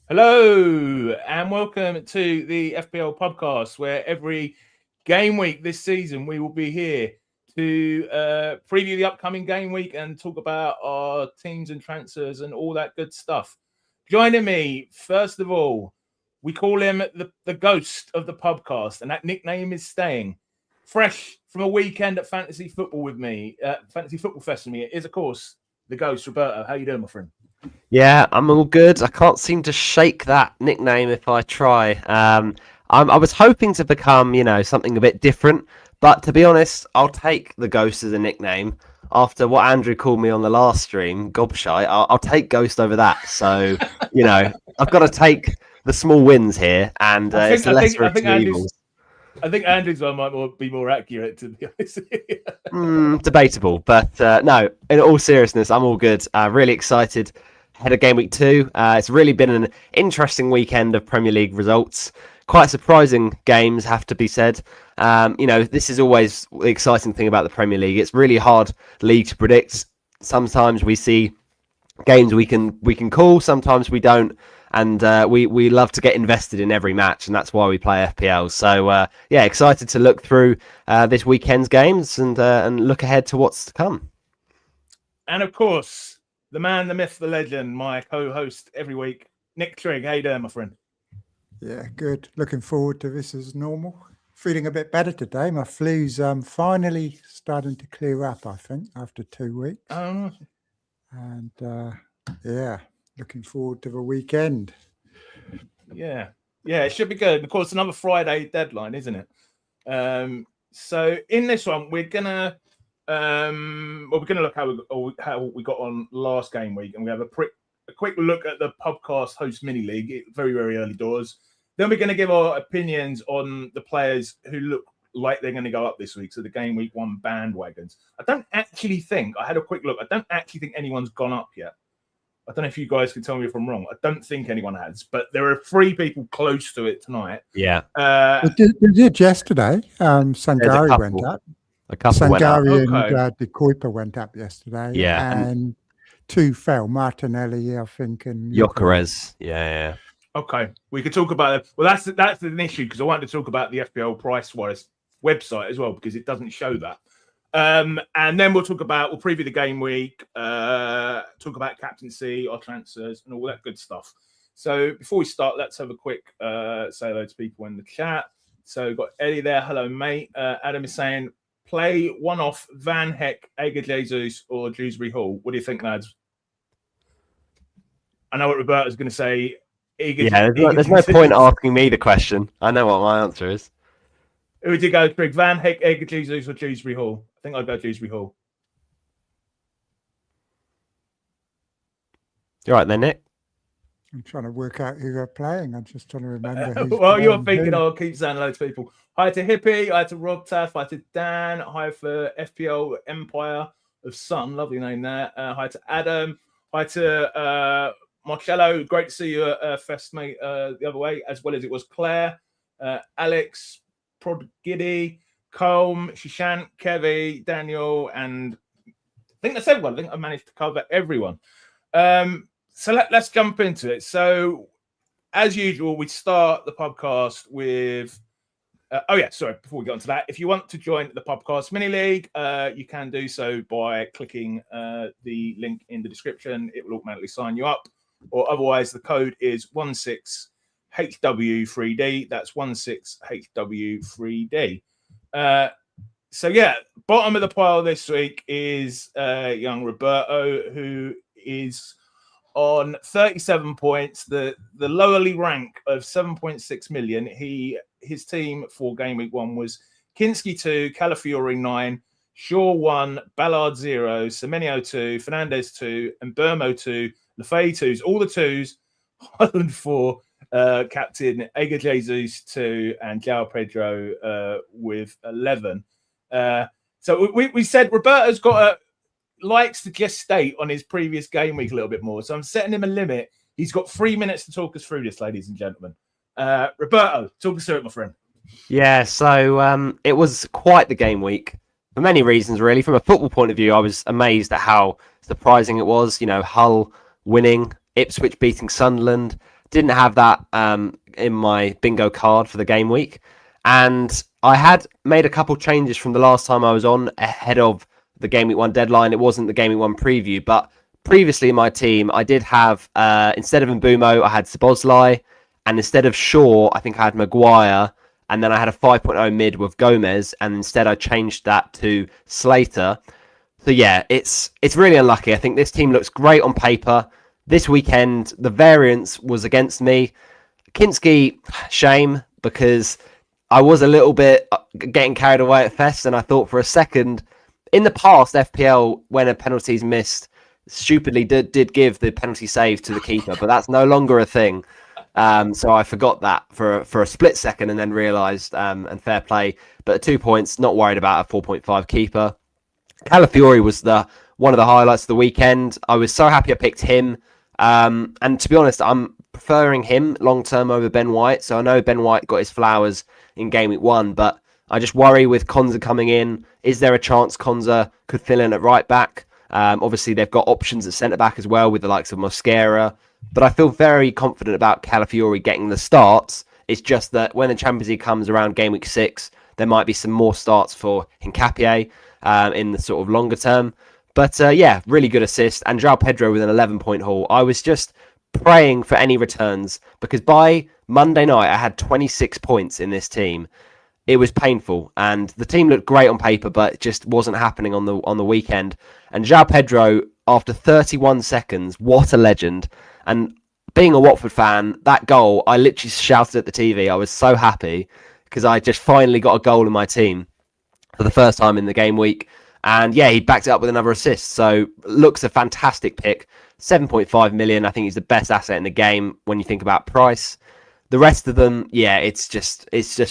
Hello and welcome to the FPL Pubcast, where every game week this season we will be here to preview the upcoming game week and talk about our teams and transfers and all that good stuff. Joining me, first of all, we call him the ghost of the Pubcast, and that nickname is staying. Fresh from a weekend at Fantasy Football with me, Fantasy Football Fest with me, is of course the ghost, Roberto. How you doing, my friend? Yeah, I'm all good. I can't seem to shake that nickname if I try. I was hoping to become, something a bit different, but to be honest, I'll take the Ghost as a nickname. After what Andrew called me on the last stream, Gobshite, I'll take Ghost over that. So, I've got to take the small wins here, and it's the lesser of two evils. I think Andrew's one might be more accurate, to be honest. Debatable, but no, in all seriousness, I'm all good. Really excited ahead of game week 2. It's really been an interesting weekend of Premier League results. Quite surprising games, have to be said. This is always the exciting thing about the Premier League. It's really hard league to predict. Sometimes we see games we can call, sometimes we don't. And we love to get invested in every match, and that's why we play FPL. So, excited to look through this weekend's games and look ahead to what's to come. And, of course, the man, the myth, the legend, my co-host every week, Nick Trig. How you doing, my friend? Yeah, good. Looking forward to this as normal. Feeling a bit better today. My flu's finally starting to clear up, I think, after 2 weeks. And, looking forward to the weekend. Yeah, it should be good. Of course, another Friday deadline, isn't it? So in this one, we're gonna look how we got on last game week, and we have a quick look at the Pubcast Host Mini League, very very early doors. Then we're going to give our opinions on the players who look like they're going to go up this week. So the game week 1 bandwagons. I had a quick look. I don't actually think anyone's gone up yet. I don't know if you guys can tell me if I'm wrong. I don't think anyone has, but there are 3 people close to it tonight. Yeah. They did yesterday. Sangari went up. A couple Sangari went up. And De Kuyper went up yesterday. Yeah. And 2 fell. Martinelli, I think, and Gyökeres. Yeah. Okay. We could talk about it. Well, that's an issue, because I wanted to talk about the FPL Price-Wise website as well, because it doesn't show that. And then we'll preview the game week, talk about captaincy, our transfers, and all that good stuff. So before we start, let's have a quick say hello to people in the chat. So we've got Eddie there. Hello, mate. Adam is saying, play one off Van Heck, Ega Jesus, or Dewsbury Hall. What do you think, lads? I know what Roberto's going to say. There's no point asking me the question. I know what my answer is. Who would you go, Trig? Van Heck, Ega Jesus, or Dewsbury Hall? I think I'd go Dewsbury Hall. You're right then, Nick. I'm trying to work out who they're playing. I'm just trying to remember. Well, you're thinking, I'll keep saying hello to people. Hi to Hippie, hi to Rob Taff, hi to Dan, hi for FPL Empire of Sun, lovely name there. Hi to Adam, hi to Marcello, great to see you at Fest, mate, the other way, as well as it was Claire, Alex, Prod Giddy, Colm, Shishant, Kevy, Daniel, and I think that's everyone. I think I managed to cover everyone. So let's jump into it. So, as usual, we start the podcast with... before we get onto that, if you want to join the Pubcast Mini League, you can do so by clicking the link in the description. It will automatically sign you up. Or otherwise, the code is 16HW3D. That's 16HW3D. Bottom of the pile this week is young Roberto, who is on 37 points, the lowly rank of 7.6 million. His team for game week 1 was Kinski 2, Calafiori 9, Shaw 1, Ballard 0, Semenyo 2, Fernandez 2, and Burmo 2, Lefay 2s, all the 2s, Holland 4, Captain Ega Jesus 2, and João Pedro with 11. So we said Roberto's likes to gestate on his previous game week a little bit more. So I'm setting him a limit. He's got 3 minutes to talk us through this, ladies and gentlemen. Roberto, talk us through it, my friend. Yeah, so it was quite the game week for many reasons, really. From a football point of view, I was amazed at how surprising it was. Hull winning, Ipswich beating Sunderland, didn't have that in my bingo card for the game week. And I had made a couple changes from the last time I was on ahead of the Game Week 1 deadline. It wasn't the Game Week 1 preview, but previously in my team, I did have, instead of Mbumo, I had Szoboszlai, and instead of Shaw, I think I had Maguire, and then I had a 5.0 mid with Gomez, and instead I changed that to Slater. So yeah, it's really unlucky. I think this team looks great on paper. This weekend, the variance was against me. Kinski, shame, because I was a little bit getting carried away at Fest, and I thought for a second, in the past, FPL, when a penalty's missed, stupidly did give the penalty save to the keeper, but that's no longer a thing. So I forgot that for a split second and then realised, and fair play. But 2 points, not worried about a 4.5 keeper. Calafiori was one of the highlights of the weekend. I was so happy I picked him. And to be honest, I'm preferring him long-term over Ben White. So I know Ben White got his flowers in Game Week 1, but I just worry with Konza coming in. Is there a chance Konza could fill in at right back? Obviously, they've got options at centre-back as well with the likes of Mosquera. But I feel very confident about Calafiori getting the starts. It's just that when the Champions League comes around Game Week 6, there might be some more starts for Hincapié in the sort of longer term. But yeah, really good assist. And João Pedro with an 11-point haul. I was just praying for any returns because by Monday night, I had 26 points in this team. It was painful, and the team looked great on paper, but it just wasn't happening on the weekend. And João Pedro, after 31 seconds, what a legend. And being a Watford fan, that goal, I literally shouted at the TV. I was so happy because I just finally got a goal in my team for the first time in the game week. And yeah, he backed it up with another assist. So looks a fantastic pick. 7.5 million. I think he's the best asset in the game when you think about price. The rest of them, yeah, it's just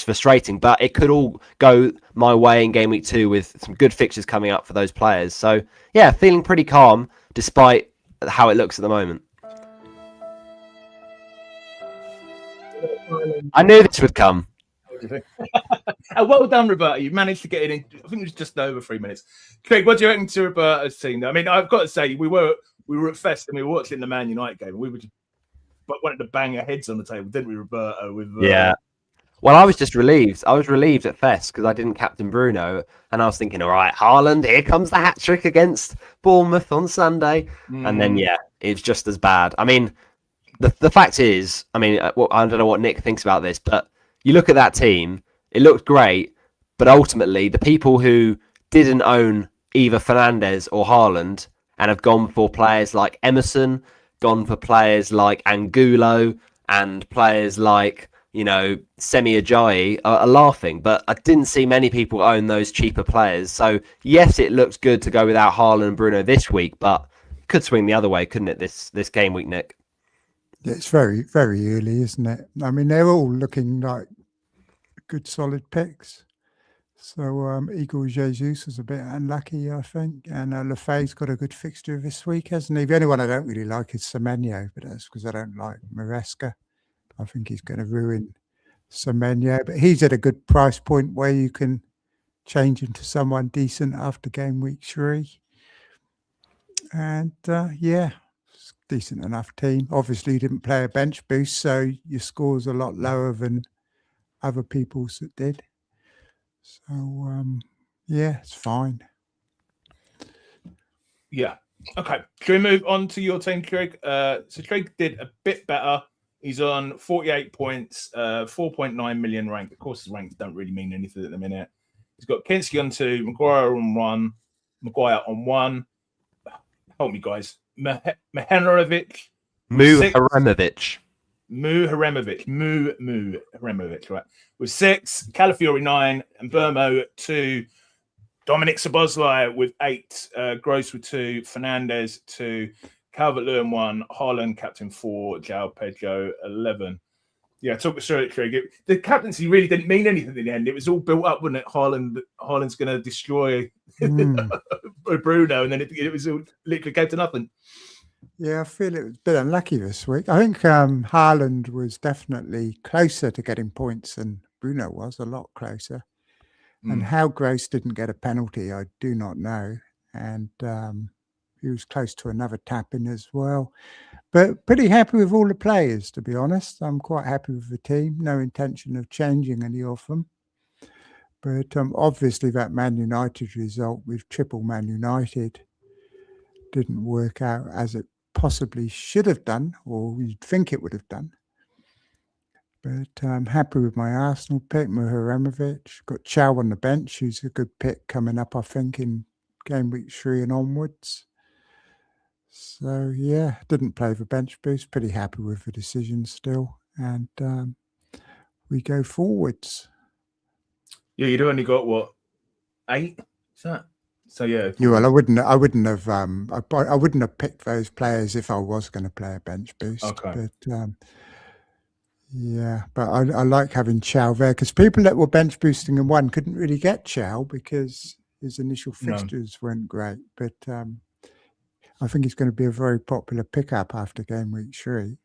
frustrating. But it could all go my way in Game Week 2 with some good fixtures coming up for those players. So yeah, feeling pretty calm despite how it looks at the moment. I knew this would come. Well done, Roberto. You managed to get it in. I think it was just over 3 minutes. Craig, what do you reckon to Roberto's team? I mean, I've got to say, we were at Fest and we were watching the Man United game. And we were just wanted to bang our heads on the table, didn't we, Roberto? Yeah. Well, I was just relieved. I was relieved at Fest because I didn't captain Bruno, and I was thinking, all right, Haaland, here comes the hat trick against Bournemouth on Sunday, and then yeah, it's just as bad. I mean, the fact is, I mean, I don't know what Nick thinks about this, but you look at that team, it looked great, but ultimately the people who didn't own either Fernandes or Haaland and have gone for players like Emerson, gone for players like Angulo and players like, you know, Semi Ajayi are laughing, but I didn't see many people own those cheaper players. So yes, it looks good to go without Haaland and Bruno this week, but it could swing the other way, couldn't it, this game week, Nick? It's very, very early, isn't it? I mean, they're all looking like good, solid picks. So Igor Jesus was a bit unlucky, I think. And Lefay's got a good fixture this week, hasn't he? The only one I don't really like is Semenyo, but that's because I don't like Maresca. I think he's going to ruin Semenyo. But he's at a good price point where you can change into someone decent after game week 3. And yeah, decent enough team. Obviously, you didn't play a bench boost, so your score's a lot lower than other people's that did. So, yeah, it's fine. Yeah. Okay. Should we move on to your team, Trig? So Trig did a bit better. He's on 48 points, 4.9 million rank. Of course, his ranks don't really mean anything at the minute. He's got Kinski on 2, Maguire on 1. Help me, guys. Mihanovic. Haremovic, right? With 6, Calafiori 9, and Burmo 2, Dominic Szoboszlai with 8, Gross with 2, Fernandes 2, Calvert-Lewin 1, Haaland captain 4, João Pedro 11. Yeah, talk us through it, Craig. The captaincy really didn't mean anything in the end. It was all built up, wasn't it? Haaland's going to destroy Bruno, and then it was all literally came to nothing. Yeah, I feel it was a bit unlucky this week. I think Haaland was definitely closer to getting points than Bruno was, a lot closer. And how Gross didn't get a penalty, I do not know. And he was close to another tap-in as well. But pretty happy with all the players, to be honest. I'm quite happy with the team. No intention of changing any of them. But obviously that Man United result with triple Man United didn't work out as it possibly should have done, or you'd think it would have done. But I'm happy with my Arsenal pick, Mihajlovic. Got Chow on the bench, who's a good pick coming up, I think, in game week 3 and onwards. So, yeah, didn't play the bench boost. Pretty happy with the decision still. And we go forwards. Yeah, you'd only got, what, 8? Is that? So, yeah. Yeah, well, I wouldn't have picked those players if I was going to play a bench boost. Okay. But, yeah, but I like having Chow there because people that were bench boosting in 1 couldn't really get Chow because his initial fixtures weren't great. But I think he's going to be a very popular pickup after game week 3.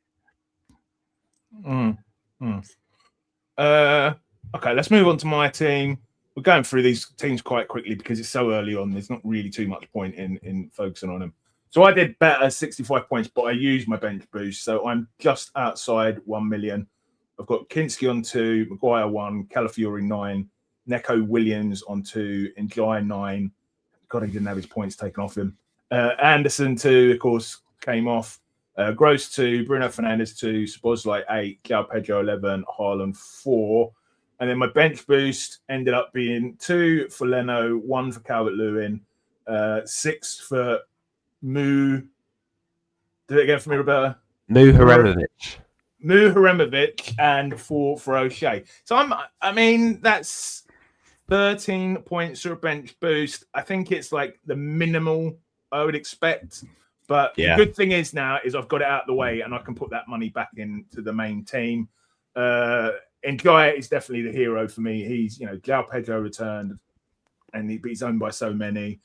Okay, let's move on to my team. We're going through these teams quite quickly because it's so early on. There's not really too much point in focusing on them. So I did better, 65 points, but I used my bench boost. So I'm just outside 1 million. I've got Kinski on 2, Maguire 1, Calafiori 9, Neco Williams on 2, Njai 9. God, he didn't have his points taken off him. Anderson 2, of course, came off. Gross 2, Bruno Fernandes 2, Szoboszlai 8, João Pedro 11, Haaland 4. And then my bench boost ended up being 2 for Leno, 1 for Calvert-Lewin, 6 for Mu. Do it again for me, Roberto. Mihajlovic, and 4 for O'Shea. So that's 13 points for a bench boost. I think it's like the minimal I would expect. But the good thing is now is I've got it out of the way and I can put that money back into the main team. Njai is definitely the hero for me. He's, João Pedro returned and he's owned by so many.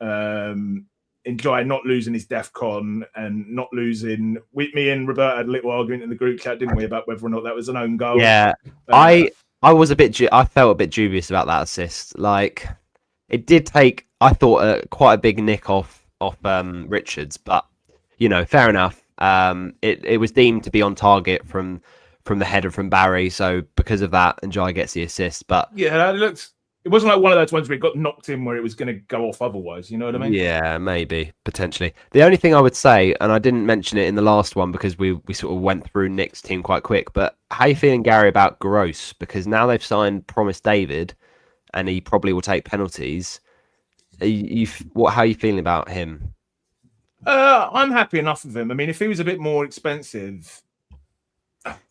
Njai not losing his DEFCON and not losing. Me and Roberta had a little argument in the group chat, didn't we, about whether or not that was an own goal? Yeah, I was I felt a bit dubious about that assist. Like, it did take, I thought, quite a big nick off Richards, but fair enough. It was deemed to be on target from the header from Barry, so because of that, Njai gets the assist. But yeah, it wasn't like one of those ones where it got knocked in where it was going to go off otherwise. You know what I mean? Yeah, maybe, potentially. The only thing I would say, and I didn't mention it in the last one because we sort of went through Nick's team quite quick, but how are you feeling, Gary, about Gross? Because now they've signed Promise David, and he probably will take penalties. How are you feeling about him? I'm happy enough with him. I mean, if he was a bit more expensive...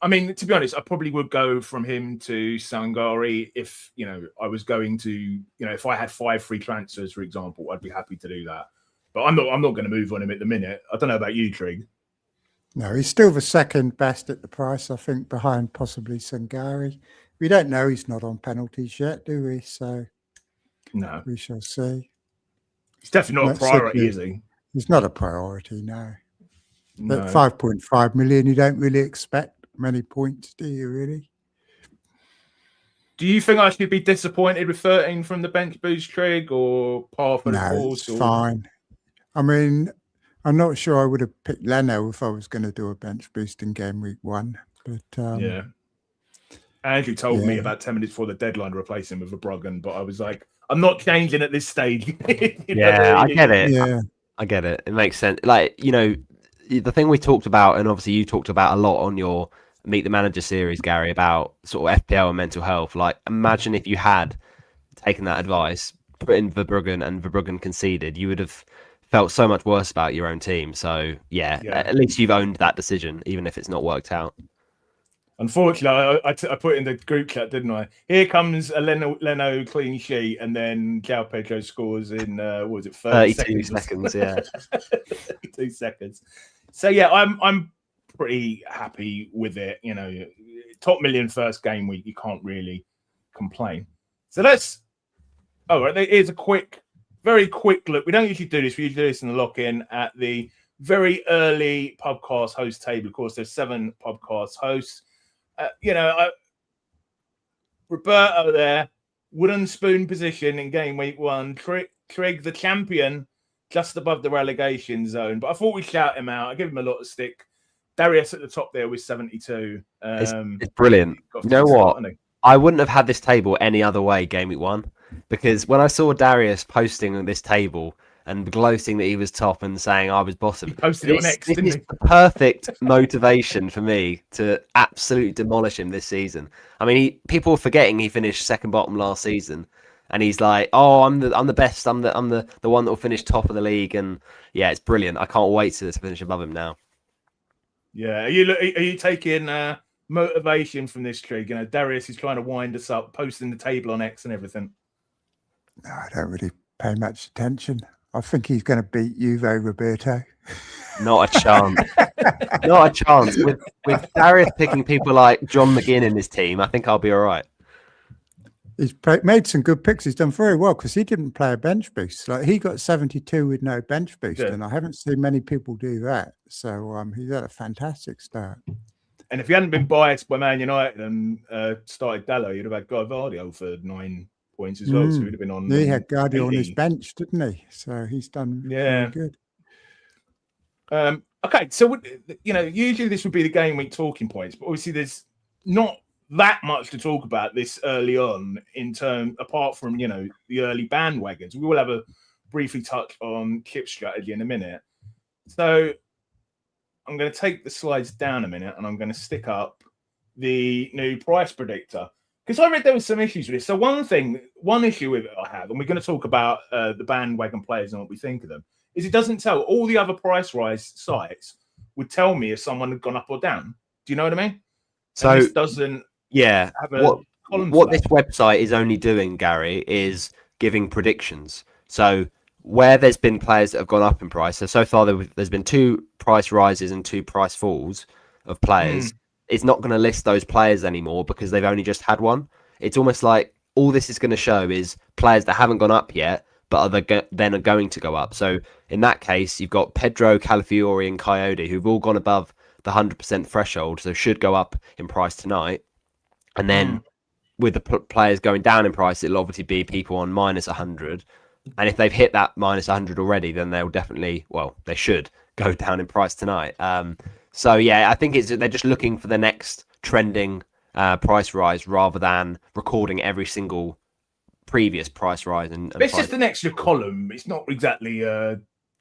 I mean, to be honest, I probably would go from him to Sangari if, I was going to, if I had 5 free transfers, for example, I'd be happy to do that. But I'm not going to move on him at the minute. I don't know about you, Trig. No, he's still the second best at the price, I think, behind possibly Sangari. We don't know, he's not on penalties yet, do we? So no, we shall see. He's definitely not a priority, is he? He's not a priority, no. No. At 5.5 million, you don't really expect many points, do you really? Do you think I should be disappointed with 13 from the bench boost, Trig, or par for the course? It's fine. I mean, I'm not sure I would have picked Leno if I was going to do a bench boost in game week 1. But yeah. Andrew told me about 10 minutes before the deadline to replace him with a Bruggen, but I was like, I'm not changing at this stage. I get it. Yeah. I get it. It makes sense. Like, the thing we talked about, and obviously you talked about a lot on your Meet the Manager series, Gary, about sort of FPL and mental health. Like, imagine if you had taken that advice, put in Verbruggen, and Verbruggen conceded, you would have felt so much worse about your own team. So, yeah, at least you've owned that decision, even if it's not worked out. Unfortunately, I put in the group chat, didn't I? Here comes a Leno clean sheet, and then João Pedro scores in, 32 seconds, yeah. 32 seconds. So, yeah, I'm pretty happy with it. Top million first game week, you can't really complain. So here's a very quick look. We don't usually do this. We usually do this in the lock-in at the very early Pubcast host table. Of course, there's 7 Pubcast hosts. Roberto there, wooden spoon position in game week 1. Trig, the champion, just above the relegation zone. But I thought we'd shout him out. I give him a lot of stick Darius at the top there with 72. It's brilliant. You know what? I wouldn't have had this table any other way, Game Week 1, because when I saw Darius posting this table and gloating that he was top and saying I was bottom, he posted it on X, didn't he? This is the perfect motivation for me to absolutely demolish him this season. I mean, people are forgetting he finished second bottom last season, and he's like, "Oh, I'm the best. I'm the one that will finish top of the league." And yeah, it's brilliant. I can't wait to finish above him now. Yeah, are you taking motivation from this, Trig? You know, Darius is trying to wind us up, posting the table on X and everything. No, I don't really pay much attention. I think he's going to beat you, though, Roberto. Not a chance. Not a chance. With Darius picking people like John McGinn in his team, I think I'll be all right. He's made some good picks. He's done very well because he didn't play a bench boost. Like he got 72 with no bench boost, and I haven't seen many people do that. So he's had a fantastic start. And if he hadn't been biased by Man United and started Dallo, you'd have had Guy Vardio for 9 points as well. So he'd have been on. He had Guardiola on his bench, didn't he? So he's done very good. Okay, so usually this would be the game week talking points, but obviously there's not that much to talk about this early on apart from the early bandwagons. We will have a briefly touch on kip strategy in a minute. So I'm going to take the slides down a minute and I'm going to stick up the new price predictor because I read there was some issues with this. So one issue with it I have, and we're going to talk about the bandwagon players and what we think of them, is it doesn't tell. All the other price rise sites would tell me if someone had gone up or down. Do you know what I mean? So and this doesn't. Yeah. What this website is only doing, Gary, is giving predictions. So where there's been players that have gone up in price, so far there's been 2 price rises and 2 price falls of players. It's not going to list those players anymore because they've only just had one. It's almost like all this is going to show is players that haven't gone up yet, but then are going to go up. So in that case, you've got Pedro, Calafiori, and Coyote, who've all gone above the 100% threshold, so should go up in price tonight. And then with the players going down in price, it'll obviously be people on minus 100. And if they've hit that minus 100 already, then they'll definitely, they should go down in price tonight. So, yeah, I think they're just looking for the next trending price rise rather than recording every single previous price rise. It's just an extra column. It's not exactly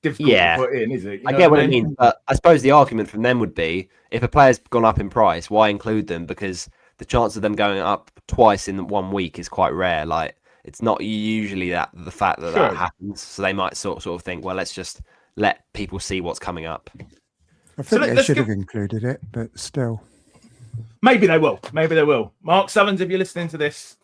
difficult to put in, is it? I get what I mean. But I suppose the argument from them would be if a player's gone up in price, why include them? Because the chance of them going up twice in 1 week is quite rare. Like it's not usually the fact that happens. So they might sort of think, well, let's just let people see what's coming up. I think they should have included it, but still. Maybe they will. Mark Summons, if you're listening to this,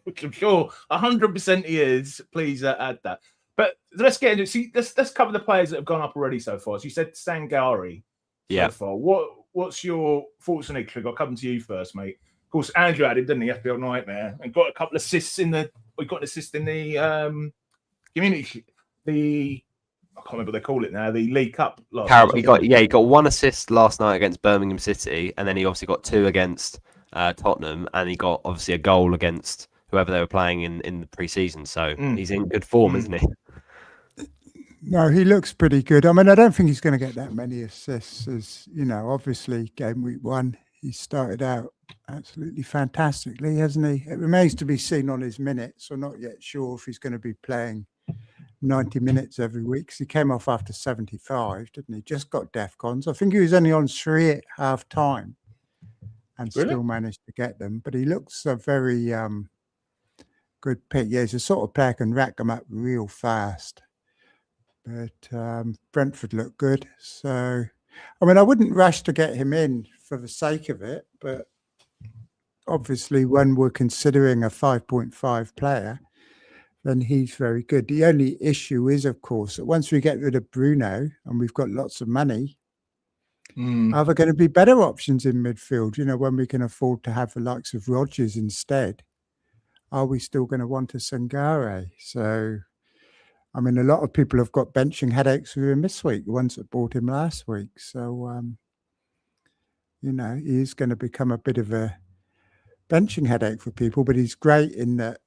which I'm sure 100% he is, please add that. But let's get into let's cover the players that have gone up already so far. So you said Sangari so far. What's your thoughts on it, Trig? I'll come to you first, mate. Of course, Andrew added, didn't he, FPL Nightmare, and got a couple of assists we got an assist in the community, I can't remember what they call it now, the League Cup. He got 1 assist last night against Birmingham City, and then he obviously got 2 against Tottenham, and he got obviously a goal against whoever they were playing in the pre-season. So he's in good form, isn't he? No, he looks pretty good. I mean, I don't think he's going to get that many assists as, obviously game week 1, he started out absolutely fantastically, hasn't he? It remains to be seen on his minutes. I'm not yet sure if he's going to be playing 90 minutes every week. He came off after 75, didn't he? Just got DEFCONs. I think he was only on 3 at half time and still managed to get them. But he looks a very good pick. Yeah, he's a sort of player can rack them up real fast. But Brentford look good. So, I mean, I wouldn't rush to get him in for the sake of it. But obviously, when we're considering a 5.5 player, then he's very good. The only issue is, of course, that once we get rid of Bruno and we've got lots of money, are there going to be better options in midfield? When we can afford to have the likes of Rodgers instead, are we still going to want a Sangare? So, I mean, a lot of people have got benching headaches with him this week, the ones that bought him last week. So, he is going to become a bit of a benching headache for people, but he's great in that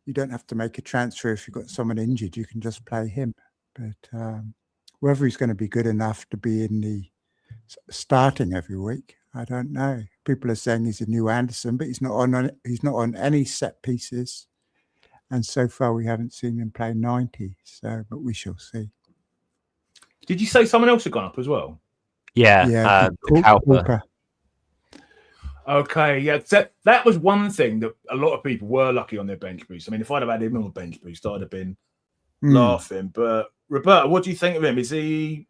you don't have to make a transfer if you've got someone injured. You can just play him. But whether he's going to be good enough to be in the starting every week. I don't know. People are saying he's a new Anderson, but he's not on any set pieces. And so far, we haven't seen him play 90. So, but we shall see. Did you say someone else had gone up as well? Yeah, the Cowper. Okay, yeah, that was one thing that a lot of people were lucky on their bench boost. I mean, if I'd have had him on a bench boost, I'd have been laughing. But Roberto, what do you think of him? Is he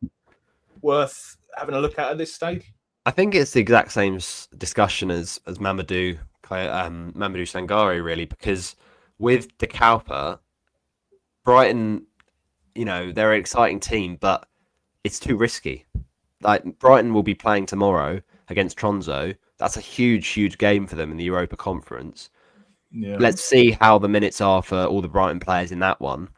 worth having a look at this stage? I think it's the exact same discussion as Mamadou Sangare, really, because with the Cowper, Brighton, they're an exciting team, but it's too risky. Like, Brighton will be playing tomorrow against Tronzo. That's a huge, huge game for them in the Europa Conference. Yeah. Let's see how the minutes are for all the Brighton players in that one.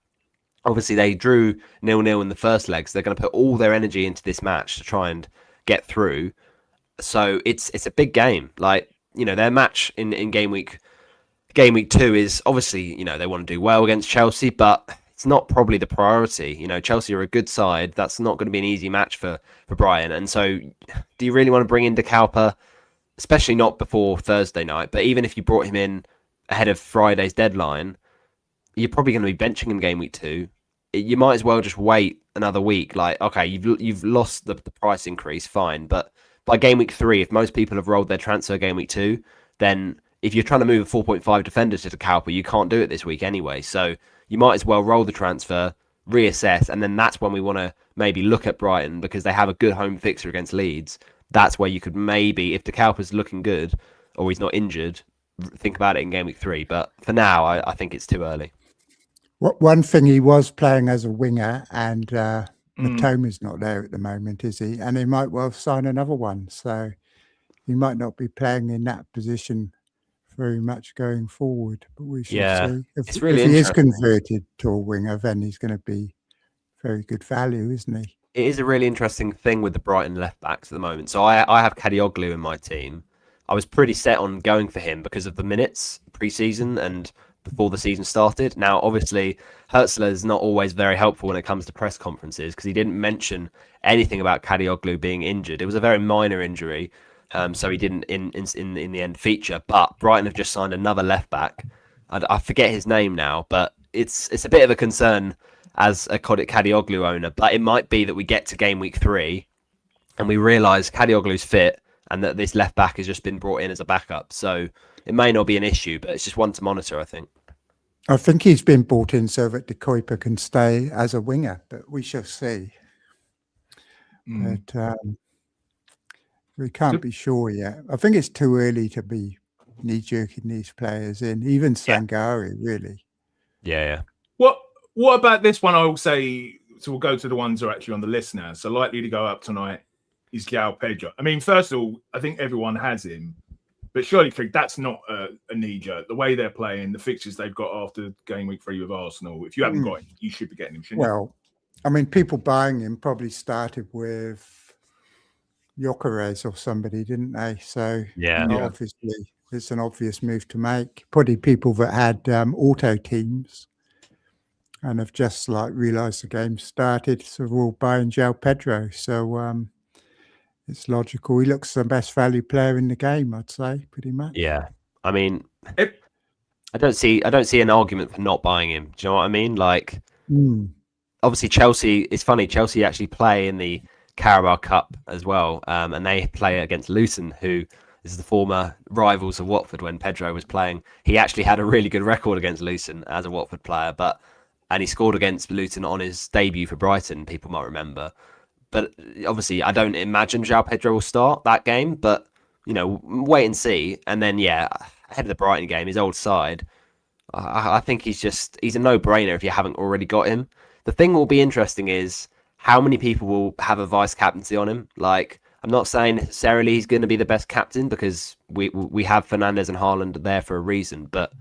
Obviously, they drew 0-0 in the first leg, so they're going to put all their energy into this match to try and get through. So it's a big game. Like, their match in game week 2 is obviously, they want to do well against Chelsea, but it's not probably the priority. Chelsea are a good side. That's not going to be an easy match for Brighton. And so do you really want to bring in De Cowper, especially not before Thursday night? But even if you brought him in ahead of Friday's deadline, you're probably going to be benching him game week 2. You might as well just wait another week. Like, okay, you've lost the price increase, fine. But by game week 3, if most people have rolled their transfer game week 2, then if you're trying to move a 4.5 defender to the Cowper, you can't do it this week anyway. So you might as well roll the transfer, reassess, and then that's when we want to maybe look at Brighton because they have a good home fixture against Leeds. That's where you could maybe, if the Cowper's looking good or he's not injured, think about it in game week 3. But for now, I think it's too early. One thing, he was playing as a winger, and Matoma's not there at the moment, is he? And he might well sign another one. So he might not be playing in that position very much going forward, but we shall see. It's really if he is converted to a winger, then he's going to be very good value, isn't he? It is a really interesting thing with the Brighton left backs at the moment. So I have Kadioglu in my team. I was pretty set on going for him because of the minutes pre-season and before the season started. Now, obviously, Hertzler is not always very helpful when it comes to press conferences because he didn't mention anything about Kadioglu being injured. It was a very minor injury. So he didn't in the end feature. But Brighton have just signed another left back. I forget his name now, but it's a bit of a concern as a Kadioglu owner. But it might be that we get to game week 3 and we realise Kadioglu's fit and that this left back has just been brought in as a backup. So it may not be an issue, but it's just one to monitor, I think. I think he's been brought in so that De Cuyper can stay as a winger, but we shall see. But we can't be sure yet. I think it's too early to be knee-jerking these players in, even Sangare, really. Yeah. What about this one? I will say, so we'll go to the ones that are actually on the list now. So likely to go up tonight is João Pedro. I mean, first of all, I think everyone has him, but surely, Trig, that's not a knee-jerk. The way they're playing, the fixtures they've got after game week 3 with Arsenal, if you haven't got him, you should be getting him, shouldn't you? Well, I mean, people buying him probably started with Gyökeres or somebody, didn't they? So obviously it's an obvious move to make. Probably people that had auto teams and have just realised the game started, so we're all buying João Pedro. So it's logical. He looks the best value player in the game, I'd say, pretty much. Yeah, I mean, I don't see an argument for not buying him. Do you know what I mean? Like, obviously Chelsea. It's funny. Chelsea actually play in the Carabao Cup as well, and they play against Luton, who is the former rivals of Watford when Pedro was playing. He actually had a really good record against Luton as a Watford player, and he scored against Luton on his debut for Brighton, people might remember. But obviously, I don't imagine João Pedro will start that game, but, wait and see. And then, ahead of the Brighton game, his old side, I think he's a no-brainer if you haven't already got him. The thing will be interesting is how many people will have a vice captaincy on him. Like, I'm not saying necessarily he's going to be the best captain because we have Fernandes and Haaland there for a reason. But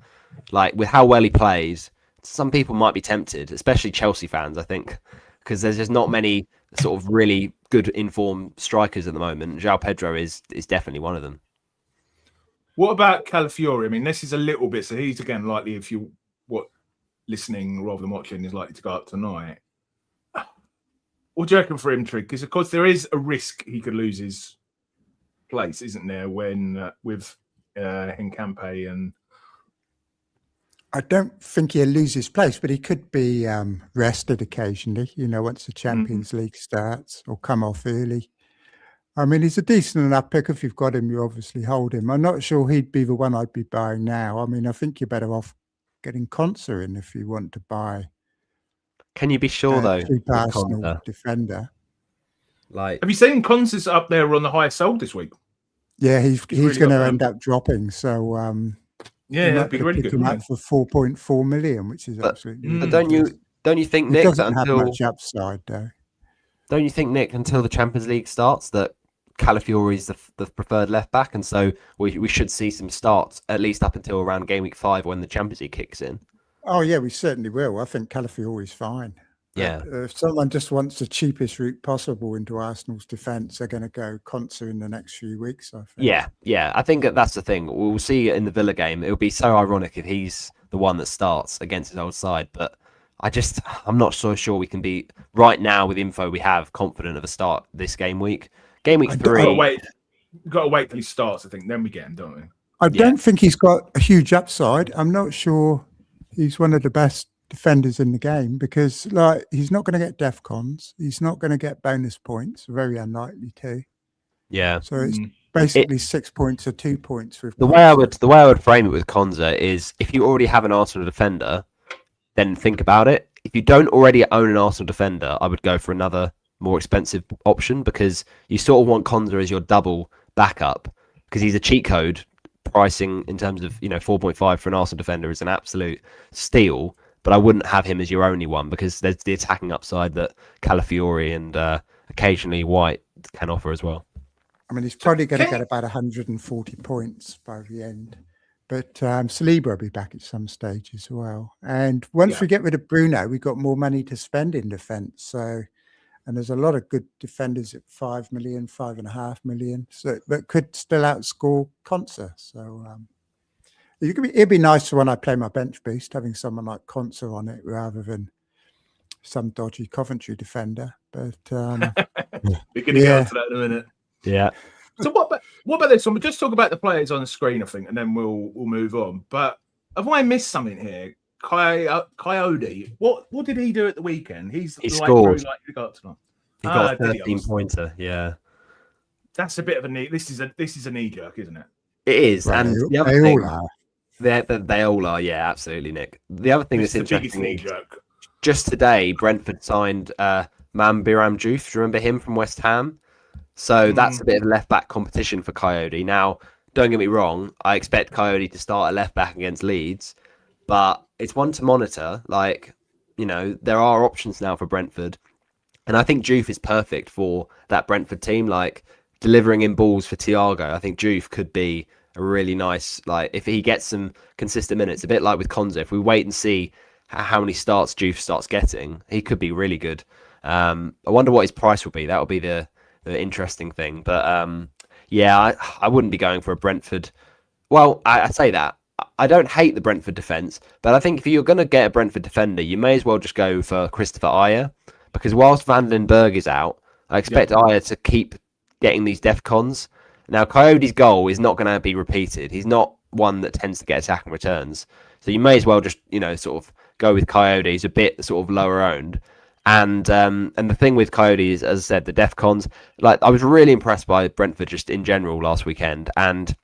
with how well he plays, some people might be tempted, especially Chelsea fans, I think, because there's just not many sort of really good informed strikers at the moment. João Pedro is definitely one of them. What about Calafiori? I mean, this is a little bit, so he's again likely, if you listening rather than watching, is likely to go up tonight. What do you reckon for him, Trig? Because of course there is a risk he could lose his place, isn't there? When with Hincampe and I don't think he'll lose his place, but he could be rested occasionally. Once the Champions League starts, or come off early. I mean, he's a decent enough pick. If you've got him, you obviously hold him. I'm not sure he'd be the one I'd be buying now. I mean, I think you're better off getting Conser in if you want to buy. Can you be sure though? Cheap Arsenal defender. Like, have you seen Conser's up there on the highest sold this week? Yeah, he's really going to end up dropping. So yeah, that'd be really good. Him up for 4.4 million, which is absolutely. But don't you think, Nick, doesn't have much upside though? Don't you think, Nick, until the Champions League starts, that Calafiori is the preferred left back, and so we should see some starts at least up until around game week 5 when the Champions League kicks in? Oh yeah, we certainly will. I think Calafiori's fine. Yeah. If someone just wants the cheapest route possible into Arsenal's defence, they're going to go Conser in the next few weeks, I think. Yeah. I think that's the thing. We'll see in the Villa game. It'll be so ironic if he's the one that starts against his old side, but I'm not so sure we can be right now with the info we have confident of a start this game week. Game week 3. Got to wait till he starts, I think. Then we get him, don't we? I don't think he's got a huge upside. I'm not sure he's one of the best defenders in the game because, he's not going to get DEFCONs. He's not going to get bonus points. Very unlikely to. Yeah. So it's basically 6 points or 2 points. With the way I would frame it with Konza is if you already have an Arsenal defender, then think about it. If you don't already own an Arsenal defender, I would go for another more expensive option because you sort of want Konza as your double backup because he's a cheat code pricing in terms of 4.5 for an Arsenal defender is an absolute steal. But I wouldn't have him as your only one because there's the attacking upside that Calafiori and occasionally White can offer as well. I mean, he's probably going to get about 140 points by the end. But Saliba will be back at some stage as well. And once we get rid of Bruno, we've got more money to spend in defence. So, and there's a lot of good defenders at 5 million, 5.5 million, so that could still outscore Conser. So it'd be nicer when I play my bench boost, having someone like Conser on it rather than some dodgy Coventry defender. But we're going to get onto that in a minute. Yeah. So what about this one? We'll just talk about the players on the screen, I think, and then we'll move on. But have I missed something here? Coyote, what did he do at the weekend? He scored. He got a 13-pointer. Yeah, that's a bit of a knee. This is a knee jerk, isn't it? It is, right. and the other thing, they all are. Yeah, absolutely, Nick. The other thing that's interesting is just today, Brentford signed Mambiram Diouf. Do you remember him from West Ham? So that's a bit of a left-back competition for Coyote. Now, don't get me wrong, I expect Coyote to start at left-back against Leeds, but it's one to monitor. There are options now for Brentford, and I think Diouf is perfect for that Brentford team, delivering in balls for Thiago. I think Diouf could be a really nice, if he gets some consistent minutes, a bit like with Konza. If we wait and see how many starts Diouf starts getting, he could be really good. I wonder what his price will be. That will be the interesting thing. But I wouldn't be going for a Brentford. Well, I say that. I don't hate the Brentford defence, but I think if you're going to get a Brentford defender, you may as well just go for Christopher Ayer, because whilst Van den Berg is out, I expect Ayer to keep getting these DEFCONs. Now, Coyote's goal is not going to be repeated. He's not one that tends to get attacking returns. So you may as well just, sort of go with Coyote. He's a bit sort of lower owned. And the thing with Coyote is, as I said, the DEFCONs, I was really impressed by Brentford just in general last weekend. And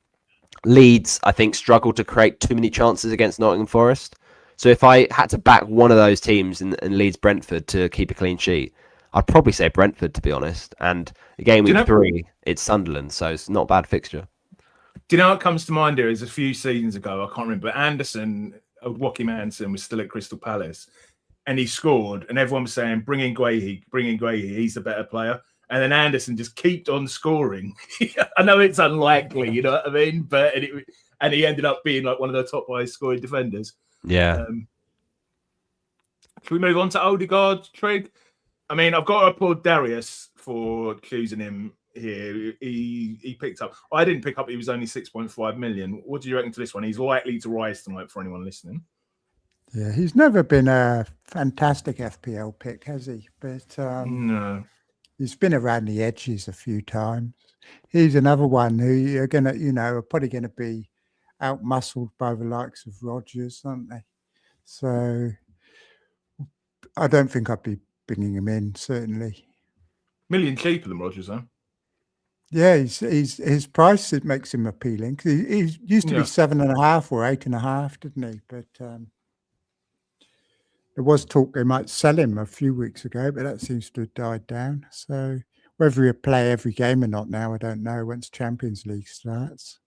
Leeds, I think, struggled to create too many chances against Nottingham Forest. So if I had to back one of those teams in Leeds Brentford to keep a clean sheet, I'd probably say Brentford, to be honest. And again, week 3, it's Sunderland, so it's not a bad fixture. Do you know what comes to mind here is a few seasons ago, I can't remember, Anderson, Joachim Anderson was still at Crystal Palace. And he scored, and everyone was saying, bring in Guehi, he's a better player. And then Anderson just kept on scoring. I know it's unlikely, you know what I mean? But and he ended up being one of the top highest scoring defenders. Yeah. Can we move on to Odegaard, Trig? I mean, I've got to applaud Darius for choosing him here. He picked up. I didn't pick up. He was only 6.5 million. What do you reckon to this one? He's likely to rise tonight for anyone listening. Yeah, he's never been a fantastic FPL pick, has he? But No. he's been around the edges a few times. He's another one who you're gonna, are probably gonna be out-muscled by the likes of Rodgers, aren't they? So I don't think I'd be bringing him in, certainly. Million cheaper than Rodgers, though. Yeah, his price, it makes him appealing. He used to be 7.5 or 8.5, didn't he? But there was talk they might sell him a few weeks ago, but that seems to have died down. So whether he'll play every game or not now, I don't know. Once Champions League starts,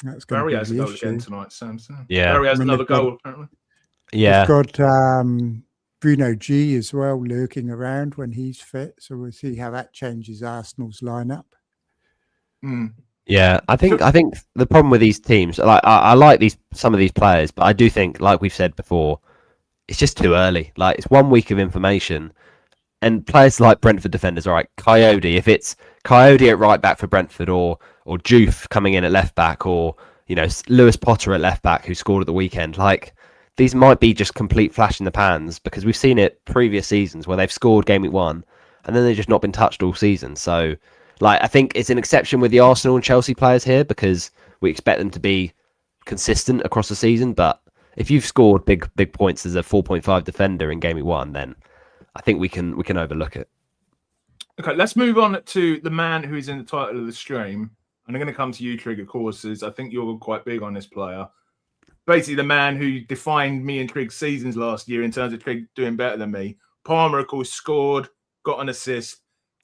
that's going Barry to be has a the goal issue. again tonight, Samson. Yeah. Barry has another goal, apparently. Yeah. We've got Bruno G as well lurking around when he's fit. So we'll see how that changes Arsenal's lineup. Yeah, I think the problem with these teams, like I like some of these players, but I do think, like we've said before, it's just too early. Like, it's 1 week of information, and players like Brentford defenders, all right, Coyote, if it's Coyote at right back for Brentford, or Juve coming in at left back, or Lewis Potter at left back who scored at the weekend, like, these might be just complete flash in the pans, because we've seen it previous seasons where they've scored game week 1 and then they've just not been touched all season. So, like, I think it's an exception with the Arsenal and Chelsea players here, because we expect them to be consistent across the season. But if you've scored big points as a 4.5 defender in game week 1, then I think we can overlook it. Okay, let's move on to the man who is in the title of the stream. And I'm going to come to you, Trig, of course, as I think you're quite big on this player. Basically, the man who defined me and Trig's seasons last year in terms of Trig doing better than me. Palmer, of course, scored, got an assist,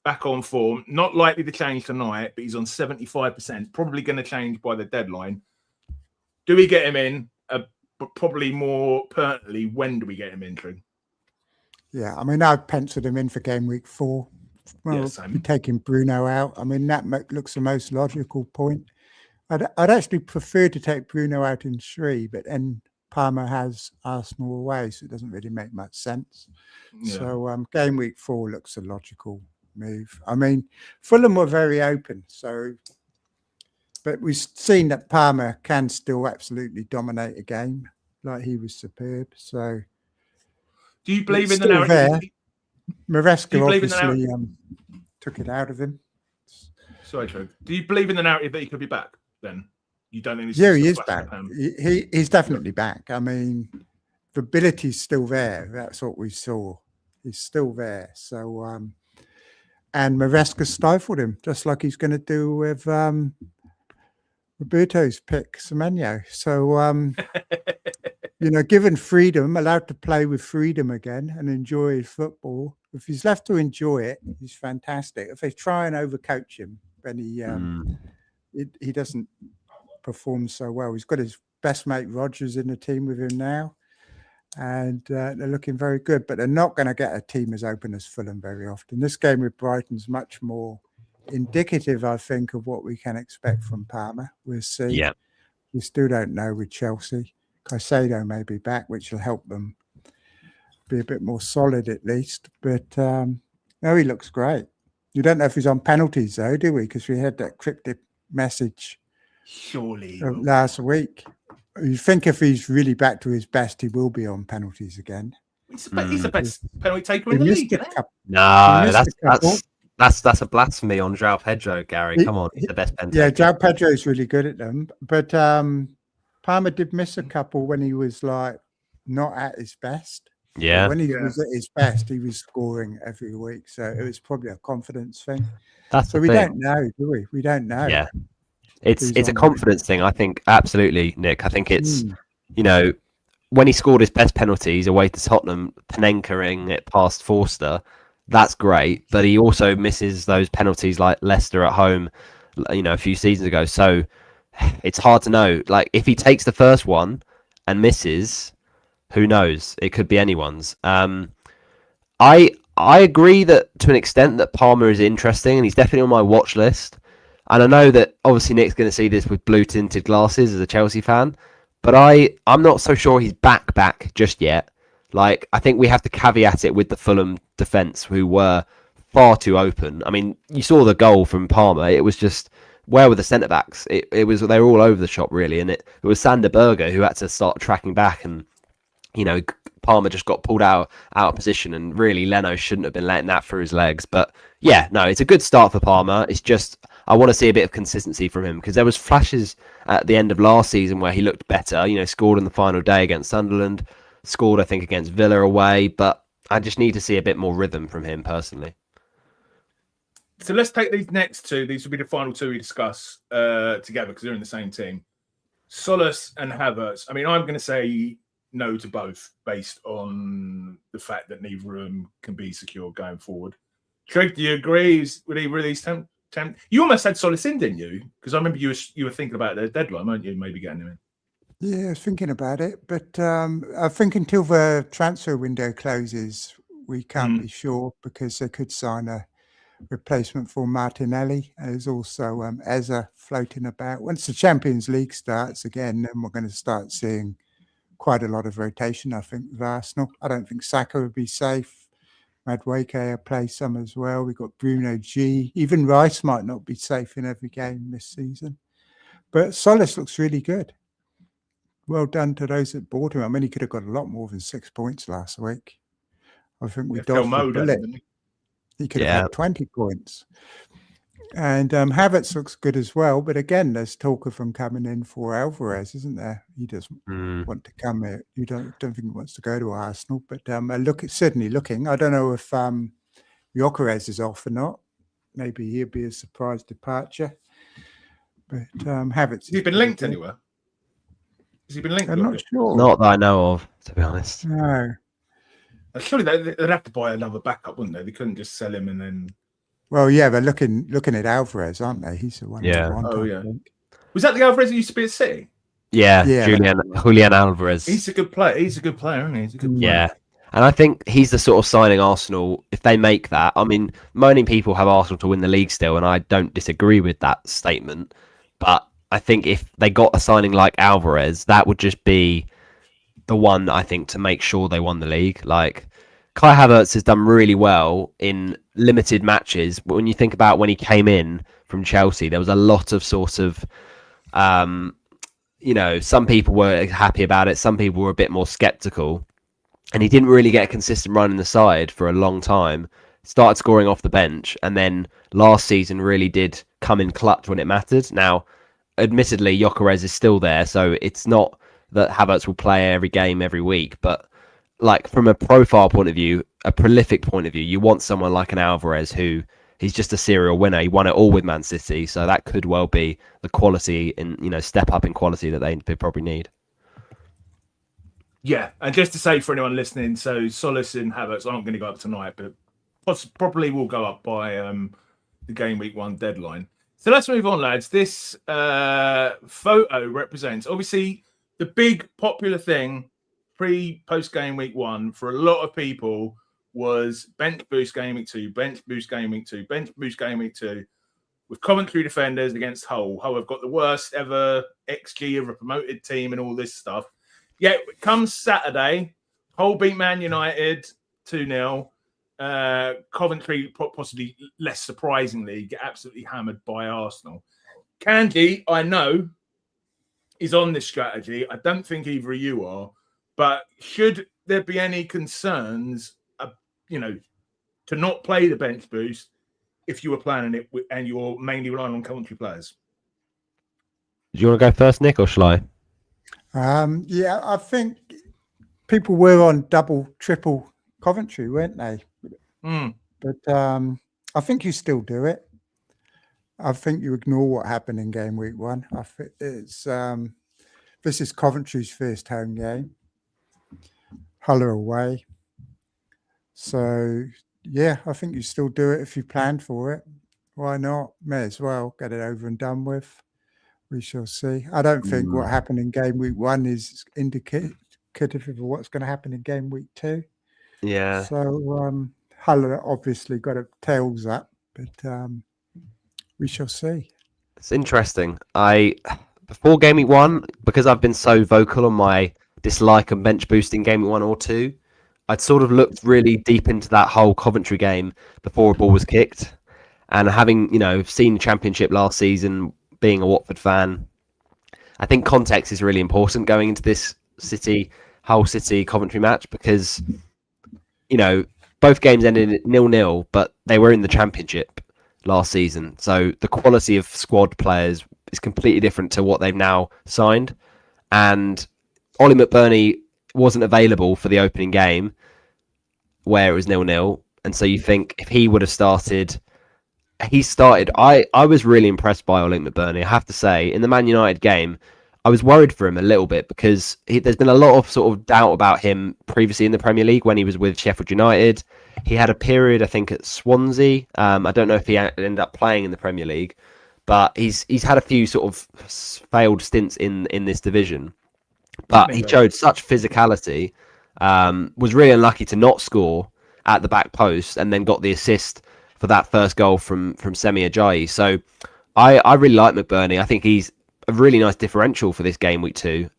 back on form. Not likely to change tonight, but he's on 75%. Probably going to change by the deadline. Do we get him in? But probably more pertinently, when do we get him in, Trig? Yeah, I mean, I've penciled him in for game week 4. Well, we're taking Bruno out. I mean, that looks the most logical point. I'd actually prefer to take Bruno out in 3, but then Palmer has Arsenal away, so it doesn't really make much sense. Yeah. So game week 4 looks a logical move. I mean, Fulham were very open, but we've seen that Palmer can still absolutely dominate a game. Like, he was superb. So, do you believe in the narrative? Maresca obviously took it out of him. Sorry, Trig. Do you believe in the narrative that he could be back? Then you don't think? Yeah, he is back. He's definitely back. I mean, the ability's still there. That's what we saw. He's still there. So, and Maresca stifled him, just like he's going to do with Roberto's pick, Semenyo. So, given freedom, allowed to play with freedom again and enjoy football. If he's left to enjoy it, he's fantastic. If they try and overcoach him, then he doesn't perform so well. He's got his best mate Rodgers in the team with him now, and they're looking very good. But they're not going to get a team as open as Fulham very often. This game with Brighton's much more indicative, I think, of what we can expect from Palmer. We'll see. Yeah. We still don't know with Chelsea. Caicedo may be back, which will help them be a bit more solid at least. But no, he looks great. You don't know if he's on penalties, though, do we? Because we had that cryptic message last week. You think if he's really back to his best, he will be on penalties again. He's the best penalty taker in the league. No, that's a blasphemy on João Pedro, Gary. Come on, he's the best penalty. Yeah, João Pedro is really good at them. But Palmer did miss a couple when he was like not at his best. Yeah. But when he was at his best, he was scoring every week. So it was probably a confidence thing. So we don't know, do we? We don't know. Yeah. It's a confidence thing, I think. Absolutely, Nick. I think it's, when he scored his best penalties away to Tottenham, Panenka-ing it past Forster, that's great. But he also misses those penalties like Leicester at home, a few seasons ago. So it's hard to know. Like, if he takes the first one and misses, who knows? It could be anyone's. I agree that to an extent that Palmer is interesting, and he's definitely on my watch list. And I know that obviously Nick's going to see this with blue tinted glasses as a Chelsea fan, but I'm not so sure he's back just yet. Like, I think we have to caveat it with the Fulham defence, who were far too open. I mean, you saw the goal from Palmer. It was just, where were the centre backs? They were all over the shop really, and it was Sander Berger who had to start tracking back and Palmer just got pulled out of position, and really Leno shouldn't have been letting that through his legs. But yeah, no, it's a good start for Palmer. It's just I want to see a bit of consistency from him, because there was flashes at the end of last season where he looked better. Scored on the final day against Sunderland, scored I think against Villa away, but I just need to see a bit more rhythm from him personally. So let's take these next two. These will be the final two we discuss together because they're in the same team. Solis and Havertz. I mean, I'm going to say no to both based on the fact that neither of them can be secure going forward. Trig, do you agree? Would either of these tempt? You almost had Solis in, didn't you? Because I remember you were thinking about the deadline, weren't you? Maybe getting him in. Yeah, I was thinking about it, but I think until the transfer window closes, we can't be sure, because they could sign a replacement for Martinelli. There's also Eza floating about. Once the Champions League starts again, then we're going to start seeing quite a lot of rotation, I think, with Arsenal. I don't think Saka would be safe. Madueke will play some as well. We've got Bruno G. Even Rice might not be safe in every game this season. But Solis looks really good. Well done to those that bought him. I mean, he could have got a lot more than 6 points last week. I think we dodged the bullet. He could have had 20 points. And Havertz looks good as well. But again, there's talk of him coming in for Alvarez, isn't there? He doesn't want to come here. You don't think he wants to go to Arsenal. But certainly looking. I don't know if Gyökeres is off or not. Maybe he'll be a surprise departure. But Havertz. He's been linked anywhere. Has he been linked? I'm not sure. Not that I know of, to be honest. No. Surely they'd have to buy another backup, wouldn't they? They couldn't just sell him and then. Well, yeah, they're looking at Alvarez, aren't they? He's the one. Yeah. I think. Was that the Alvarez who used to be at City? Yeah. Julian Alvarez. He's a good player. Isn't he? He's a good player. Yeah. And I think he's the sort of signing Arsenal, if they make that. I mean, moaning people have Arsenal to win the league still, and I don't disagree with that statement. But I think if they got a signing like Alvarez, that would just be the one, I think, to make sure they won the league. Like, Kai Havertz has done really well in limited matches. But when you think about when he came in from Chelsea, there was a lot of sort of, some people were happy about it. Some people were a bit more sceptical. And he didn't really get a consistent run in the side for a long time. Started scoring off the bench. And then last season really did come in clutch when it mattered. Now, admittedly, Gyökeres is still there. So it's not that Havertz will play every game every week. But like from a profile point of view, a prolific point of view, you want someone like an Alvarez who he's just a serial winner. He won it all with Man City. So that could well be the quality and, step up in quality that they probably need. Yeah, and just to say for anyone listening, so Solis and Havertz aren't going to go up tonight, but probably will go up by the game week 1 deadline. So let's move on, lads. This photo represents, obviously, the big popular thing post game week 1 for a lot of people was bench boost game week 2, bench boost game week 2, bench boost game week 2 with Coventry defenders against Hull. Hull have got the worst ever XG of a promoted team and all this stuff. Yeah, comes Saturday, Hull beat Man United 2-0. Coventry, possibly less surprisingly, get absolutely hammered by Arsenal. Candy, I know, is on this strategy. I don't think either of you are. But should there be any concerns, to not play the bench boost if you were planning it and you're mainly relying on Coventry players? Do you want to go first, Nick, or shall I? Yeah, I think people were on double, triple Coventry, weren't they? But I think you still do it. I think you ignore what happened in game week 1. I think this is Coventry's first home game. Hull are away. So, yeah, I think you still do it if you planned for it. Why not? May as well get it over and done with. We shall see. I don't think what happened in game week 1 is indicative of what's going to happen in game week 2. Yeah. So Hull obviously got a tails up, but we shall see. It's interesting. Before game week 1, because I've been so vocal on my dislike and bench boosting game week 1 or 2, I'd sort of looked really deep into that whole Coventry game before a ball was kicked, and having seen the Championship last season, being a Watford fan, I think context is really important going into this City Hull City Coventry match because, you know, both games ended 0-0, but they were in the Championship last season. So the quality of squad players is completely different to what they've now signed. And Ollie McBurney wasn't available for the opening game where it was 0-0. And so you think if he would have started, I was really impressed by Ollie McBurney, I have to say. In the Man United game, I was worried for him a little bit because there's been a lot of sort of doubt about him previously in the Premier League when he was with Sheffield United. He had a period, I think, at Swansea. I don't know if he ended up playing in the Premier League, but he's had a few sort of failed stints in this division. But he showed such physicality, was really unlucky to not score at the back post and then got the assist for that first goal from Semi Ajayi. So I really like McBurney. I think he's a really nice differential for this game week 2.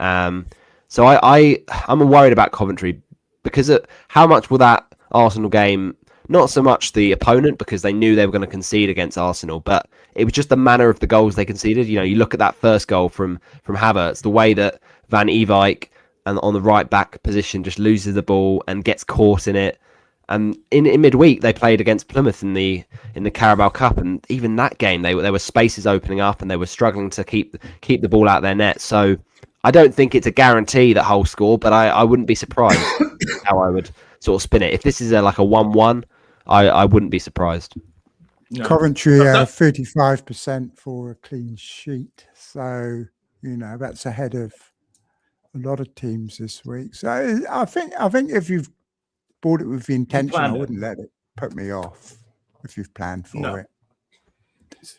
So I'm worried about Coventry because how much will that Arsenal game, not so much the opponent because they knew they were going to concede against Arsenal, but it was just the manner of the goals they conceded. You know, you look at that first goal from Havertz, the way that Van Ewijk and on the right back position just loses the ball and gets caught in it. And in midweek they played against Plymouth in the Carabao Cup, and even that game there were spaces opening up and they were struggling to keep the ball out of their net. So I don't think it's a guarantee that Hull score, but I wouldn't be surprised how I would sort of spin it. If this is like a 1-1, I wouldn't be surprised. No. Coventry 35% for a clean sheet, so you know that's ahead of a lot of teams this week. So I think if you've bought it with the intention, I wouldn't let it put me off if you've planned for it.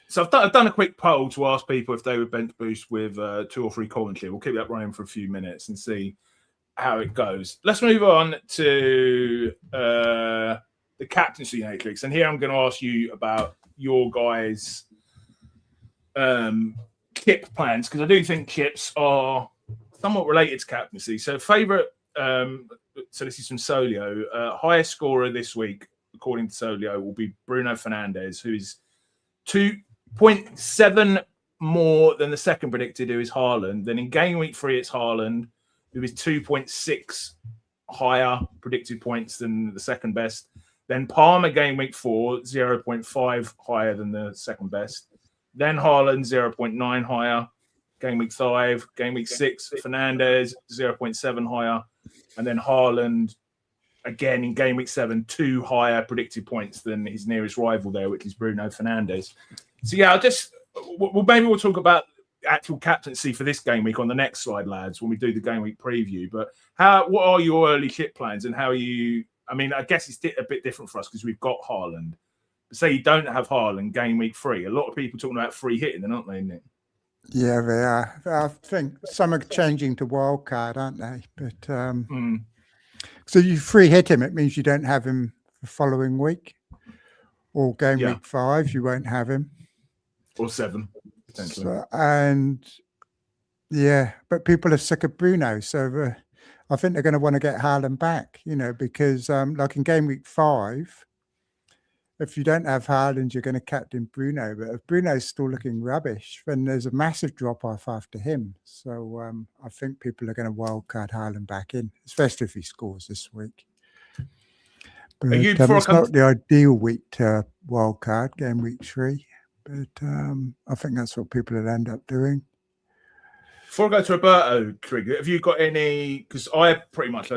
So I've done a quick poll to ask people if they would bench boost with 2 or 3 Coventry. We'll keep that running for a few minutes and see how it goes. Let's move on to the Captaincy Matrix. And here I'm going to ask you about your guys' kip plans, because I do think kips are somewhat related to Captaincy. So favourite... so this is from Solio. Highest scorer this week, according to Solio, will be Bruno Fernandes, who is 2.7 more than the second predicted, who is Haaland. Then in game week 3, it's Haaland, who is 2.6 higher predicted points than the second best. Then Palmer game week 4, 0.5 higher than the second best. Then Haaland, 0.9 higher. Game week 5, game week 6, Fernandes, 0.7 higher. And then Haaland, again, in game week 7, 2 higher predicted points than his nearest rival there, which is Bruno Fernandes. So, yeah, maybe we'll talk about actual captaincy for this game week on the next slide, lads, when we do the game week preview. But what are your early kit plans and how you... I mean, I guess it's a bit different for us because we've got Haaland. But say you don't have Haaland game week 3. A lot of people talking about free hitting, then, aren't they, Nick? Yeah, they are. I think some are changing to wildcard, aren't they? But so you free hit him, it means you don't have him the following week, or game week 5, you won't have him, or 7 potentially. So, and but people are sick of Bruno, so I think they're going to want to get Haaland back. You know, because like in game week 5. If you don't have Haaland, you're going to captain Bruno. But if Bruno's still looking rubbish, then there's a massive drop-off after him. So I think people are going to wildcard Haaland back in, especially if he scores this week. But it's not the ideal week to wildcard, game week 3. But I think that's what people will end up doing. Before I go to Roberto, Trig, have you got any... Because I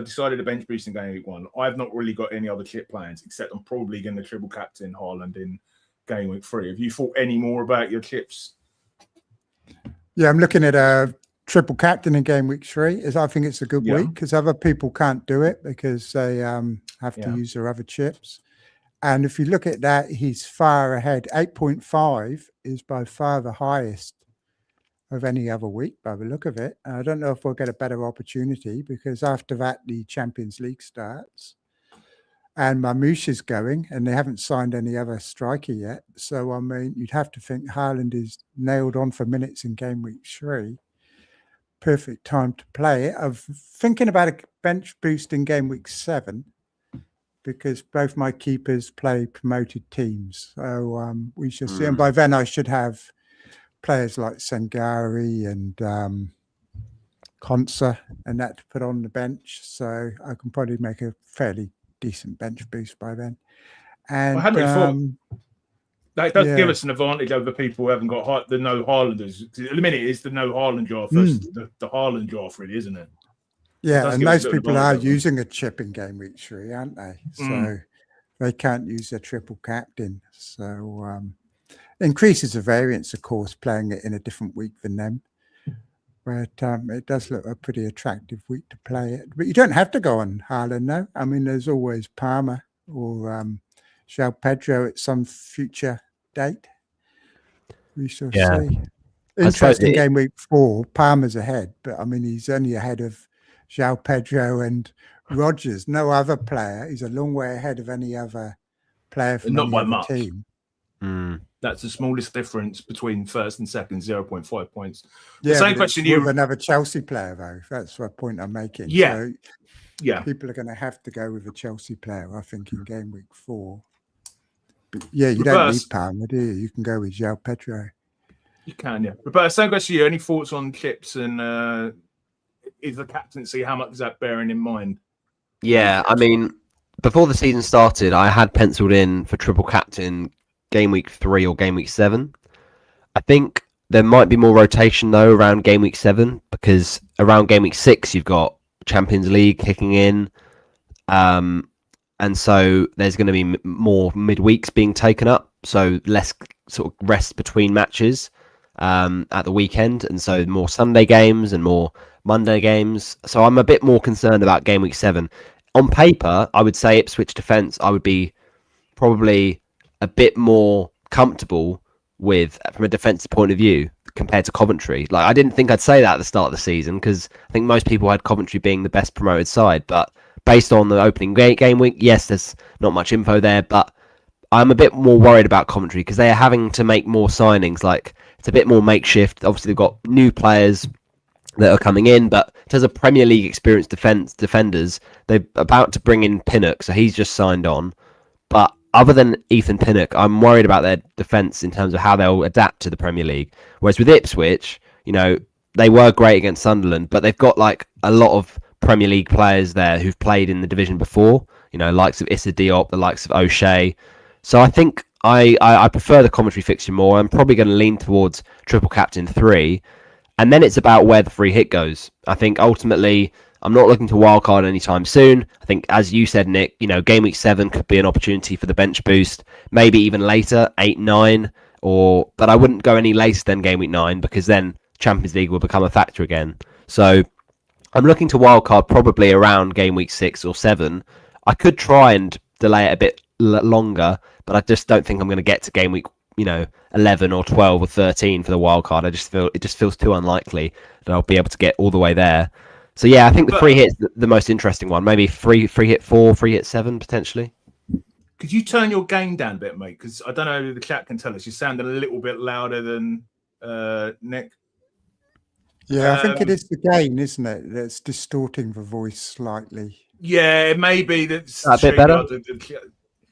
decided to bench boost in game week 1. I've not really got any other chip plans, except I'm probably going to triple captain Haaland in game week 3. Have you thought any more about your chips? Yeah, I'm looking at a triple captain in game week 3. I think it's a good week because other people can't do it because they have to use their other chips. And if you look at that, he's far ahead. 8.5 is by far the highest of any other week by the look of it. I don't know if we'll get a better opportunity because after that the Champions League starts and Marmouche is going and they haven't signed any other striker yet. So I mean, you'd have to think Haaland is nailed on for minutes in game week 3. Perfect time to play it. I'm thinking about a bench boost in game week 7 because both my keepers play promoted teams. So we shall see. And by then I should have players like Sangari and Conser and that to put on the bench. So I can probably make a fairly decent bench boost by then. And I hadn't really thought. That does give us an advantage over people who haven't got the no Haalanders. At the minute, it's the no Haaland draft versus the Haaland draft, really, isn't it? Yeah, and most people are using a chip in game week 3, aren't they? So they can't use their triple captain. So increases the variance, of course, playing it in a different week than them. But it does look a pretty attractive week to play it. But you don't have to go on Haaland, no. I mean, there's always Palmer or João Pedro at some future date. We shall see. Interesting game week 4. Palmer's ahead, but I mean, he's only ahead of João Pedro and Rodgers. No other player. He's a long way ahead of any other player from any other team. That's the smallest difference between first and second, 0.5 points. Yeah, the same question you with another Chelsea player, though. That's the point I'm making. Yeah. So people are going to have to go with a Chelsea player, I think, in game week 4. But yeah, you don't need Palmer, do you? You can go with João Pedro. You can, yeah. Roberto, same question to you. Any thoughts on chips and is the captaincy? How much is that bearing in mind? Yeah, I mean, before the season started, I had penciled in for triple captain game week 3 or game week 7. I think there might be more rotation though around game week 7 because around game week 6 you've got Champions League kicking in, and so there's going to be more midweeks being taken up, so less sort of rest between matches at the weekend, and so more Sunday games and more Monday games. So I'm a bit more concerned about game week 7. On paper, I would say Ipswich defence I would be probably a bit more comfortable with from a defensive point of view compared to Coventry. Like, I didn't think I'd say that at the start of the season because I think most people had Coventry being the best promoted side, but based on the opening game week, yes, there's not much info there, but I'm a bit more worried about Coventry because they are having to make more signings. Like, it's a bit more makeshift. Obviously, they've got new players that are coming in, but in terms of Premier League experienced defenders, they're about to bring in Pinnock, so he's just signed on. But other than Ethan Pinnock, I'm worried about their defence in terms of how they'll adapt to the Premier League. Whereas with Ipswich, you know, they were great against Sunderland, but they've got like a lot of Premier League players there who've played in the division before, you know, likes of Issa Diop, the likes of O'Shea. So I think I prefer the Coventry fixture more. I'm probably going to lean towards triple captain 3. And then it's about where the free hit goes. I think ultimately I'm not looking to wildcard anytime soon. I think, as you said, Nick, you know, game week 7 could be an opportunity for the bench boost. Maybe even later, 8, 9, but I wouldn't go any later than game week 9 because then Champions League will become a factor again. So I'm looking to wildcard probably around game week 6 or 7. I could try and delay it a bit longer, but I just don't think I'm going to get to game week, 11 or 12 or 13 for the wildcard. I just feel it just feels too unlikely that I'll be able to get all the way there. So yeah, I think the free hit's the most interesting one. Maybe free hit 4, free hit 7 potentially. Could you turn your gain down a bit, mate? Because I don't know if the chat can tell us. You sounded a little bit louder than Nick. Yeah, I think it is the gain, isn't it? That's distorting the voice slightly. Yeah, it may be that's a bit better.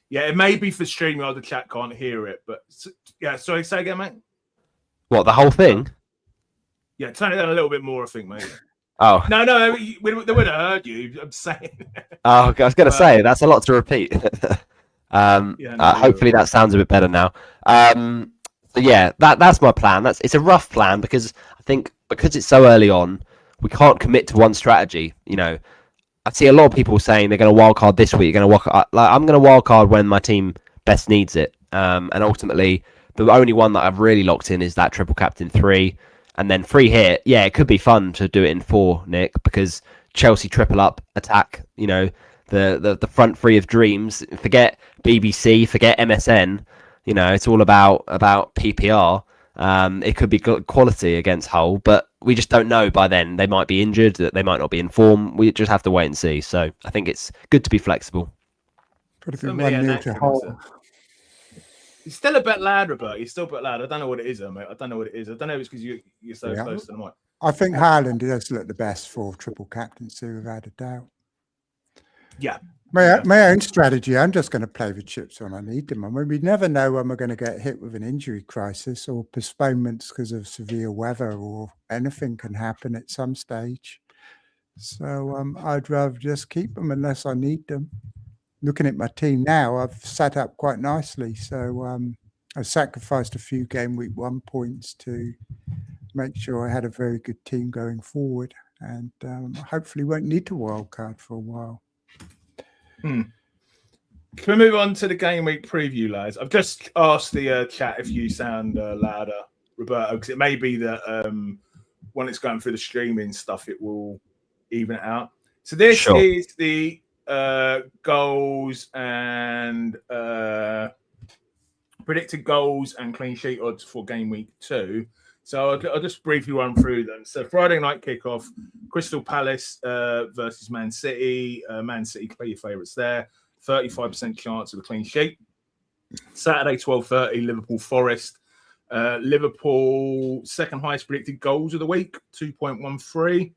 Yeah, it may be for StreamYard. The chat can't hear it, but yeah. Sorry, say again, mate. What, the whole thing? Yeah, turn it down a little bit more, I think, mate. Oh no, they would have heard you. I'm saying. Oh, I was going to say that's a lot to repeat. Hopefully that sounds a bit better now. So yeah, that's my plan. It's a rough plan because I think because it's so early on, we can't commit to one strategy. You know, I see a lot of people saying they're going to wildcard this week. I'm going to wildcard when my team best needs it. And ultimately, the only one that I've really locked in is that triple captain 3. And then free hit, yeah, it could be fun to do it in 4, Nick, because Chelsea triple up attack, the front 3 of dreams. Forget BBC, forget MSN. It's all about PPR. It could be quality against Hull, but we just don't know by then. They might be injured, they might not be in form. We just have to wait and see. So I think it's good to be flexible. Could have been 1-0 to Hull. It's still a bit loud, Roberto. You're still a bit loud. I don't know what it is, mate. I don't know what it is. I don't know if it's because you're so close to the mic. I think Haaland does look the best for triple captaincy without a doubt. Yeah, My own strategy, I'm just going to play with chips when I need them. I mean, we never know when we're going to get hit with an injury crisis or postponements because of severe weather, or anything can happen at some stage. So I'd rather just keep them unless I need them. Looking at my team now, I've sat up quite nicely. So I sacrificed a few game week 1 points to make sure I had a very good team going forward, and hopefully won't need to wildcard for a while. Can we move on to the game week preview, lads? I've just asked the chat if you sound louder, Roberto, because it may be that when it's going through the streaming stuff, it will even it out. So this is the goals and predicted goals and clean sheet odds for game week 2. So I'll just briefly run through them. So Friday night kickoff, Crystal Palace versus Man City. Man City, clear your favourites there. 35% chance of a clean sheet. Saturday, 12:30, Liverpool Forest. Liverpool, second highest predicted goals of the week, 2.13.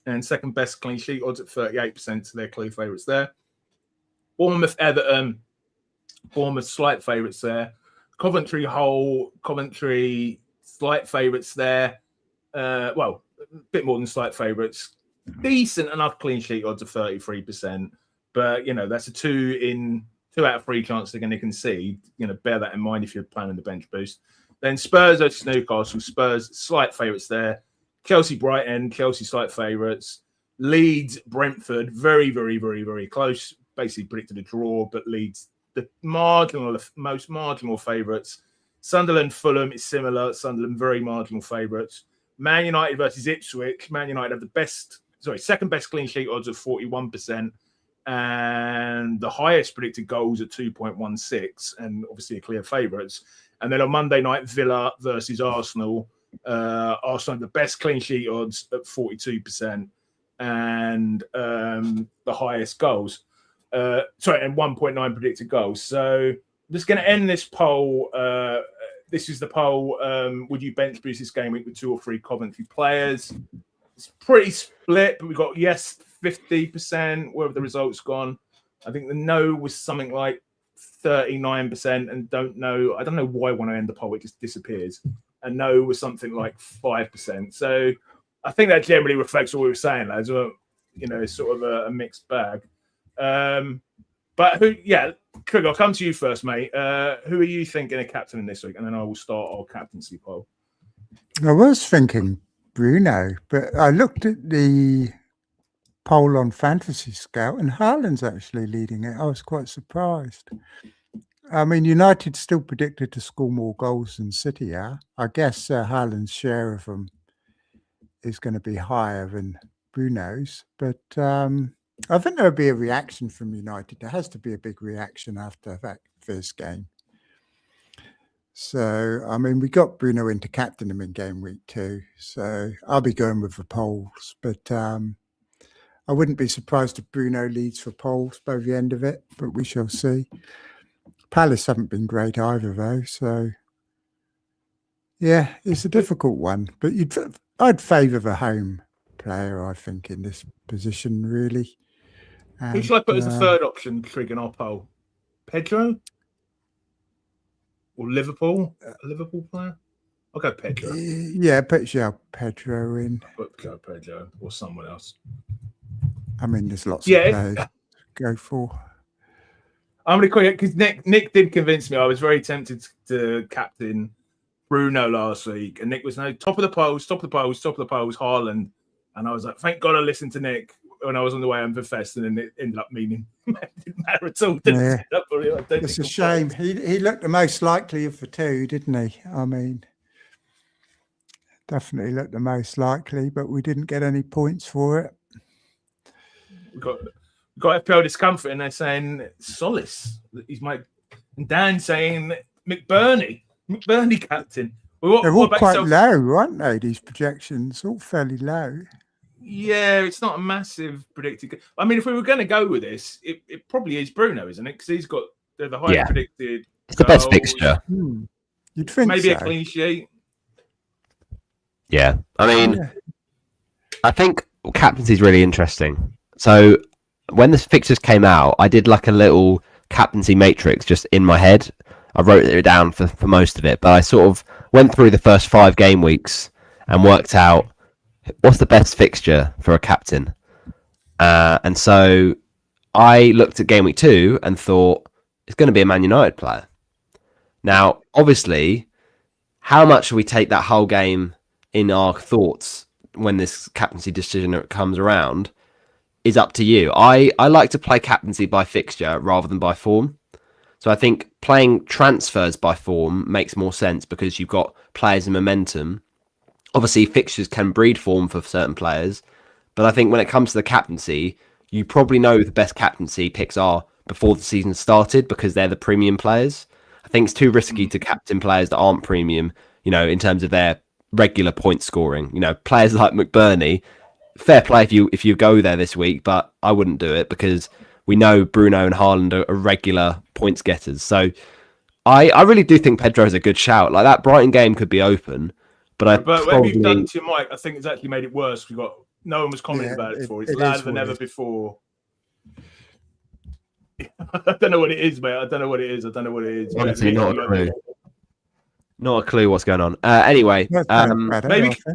And second best clean sheet odds at 38%. So they're clear favourites there. Bournemouth, Everton. Bournemouth, slight favourites there. Coventry, Hull. Coventry, slight favourites there. Well, a bit more than slight favourites. Decent enough clean sheet odds of 33%. But, that's a 2 out of 3 chance they're going to concede. Bear that in mind if you're planning the bench boost. Then Spurs versus Newcastle. Spurs, slight favourites there. Chelsea, Brighton. Chelsea, slight favourites. Leeds, Brentford, very, very, very, very close. Basically predicted a draw, but Leeds, the most marginal favourites. Sunderland, Fulham is similar. Sunderland, very marginal favourites. Man United versus Ipswich. Man United have second best clean sheet odds of 41%. And the highest predicted goals at 2.16, and obviously a clear favourites. And then on Monday night, Villa versus Arsenal. Arsenal have the best clean sheet odds at 42%, and the highest goals. And 1.9 predicted goals. So I'm just going to end this poll. This is the poll. Would you bench boost this game week with 2 or 3 Coventry players? It's pretty split, but we've got yes 50%. Where have the results gone? I think the no was something like 39%, and don't know. I don't know why when I end the poll it just disappears. And no was something like 5%. So I think that generally reflects what we were saying, lads. It's sort of a mixed bag. But Trig, I'll come to you first, mate. Who are you thinking of captaining this week? And then I will start our captaincy poll. I was thinking Bruno, but I looked at the poll on Fantasy Scout, and Haaland's actually leading it. I was quite surprised. I mean, United still predicted to score more goals than City are. I guess Haaland's share of them is going to be higher than Bruno's, but I think there'll be a reaction from United. There has to be a big reaction after that first game. So, I mean, we got Bruno into captain him in game week 2, so I'll be going with the polls, but I wouldn't be surprised if Bruno leads for polls by the end of it, but we shall see. Palace haven't been great either, though, so yeah, it's a difficult one. But I'd favour the home player, I think, in this position, really. Who should I put as a third option, Trig, in our poll? Pedro? Or Liverpool? A Liverpool player? I'll go Pedro. Yeah, put Pedro in. I'll go Pedro or someone else. I mean, there's lots of players to go for. I'm going to quit because Nick did convince me. I was very tempted to captain Bruno last week, and Nick was top of the polls, Haaland. And I was like, thank God I listened to Nick when I was on the way home for Fest, and then it ended up meaning it didn't matter at all. Yeah. It's a shame. He looked the most likely of the two, didn't he? I mean, definitely looked the most likely, but we didn't get any points for it. We got FPL discomfort, and they're saying Solace. He's and Dan saying McBurney captain. They're all quite low, aren't they? These projections, all fairly low. Yeah, it's not a massive predicted. I mean, if we were going to go with this, it probably is Bruno, isn't it? Because he's got the highest predicted. It's the best fixture. You'd think maybe a clean sheet. Yeah, I mean, I think captaincy is really interesting. So when the fixtures came out, I did like a little captaincy matrix just in my head. I wrote it down for most of it, but I sort of went through the first 5 game weeks and worked out what's the best fixture for a captain. And so I looked at game week 2 and thought it's going to be a Man United player. Now, obviously, how much we take that whole game in our thoughts when this captaincy decision comes around is up to you. I like to play captaincy by fixture rather than by form. So I think playing transfers by form makes more sense because you've got players in momentum. Obviously, fixtures can breed form for certain players, but I think when it comes to the captaincy, you probably know the best captaincy picks are before the season started because they're the premium players. I think it's too risky to captain players that aren't premium, in terms of their regular point scoring. Players like McBurney, fair play if you go there this week, but I wouldn't do it because we know Bruno and Haaland are regular points getters. So I really do think Pedro's a good shout. Like that Brighton game could be open, but what you've done to your mic, I think it's actually made it worse. No one was commenting about it before. It's louder than ever before. I don't know what it is, mate. I don't know what it is. Honestly, not a clue. Not a clue what's going on. Anyway,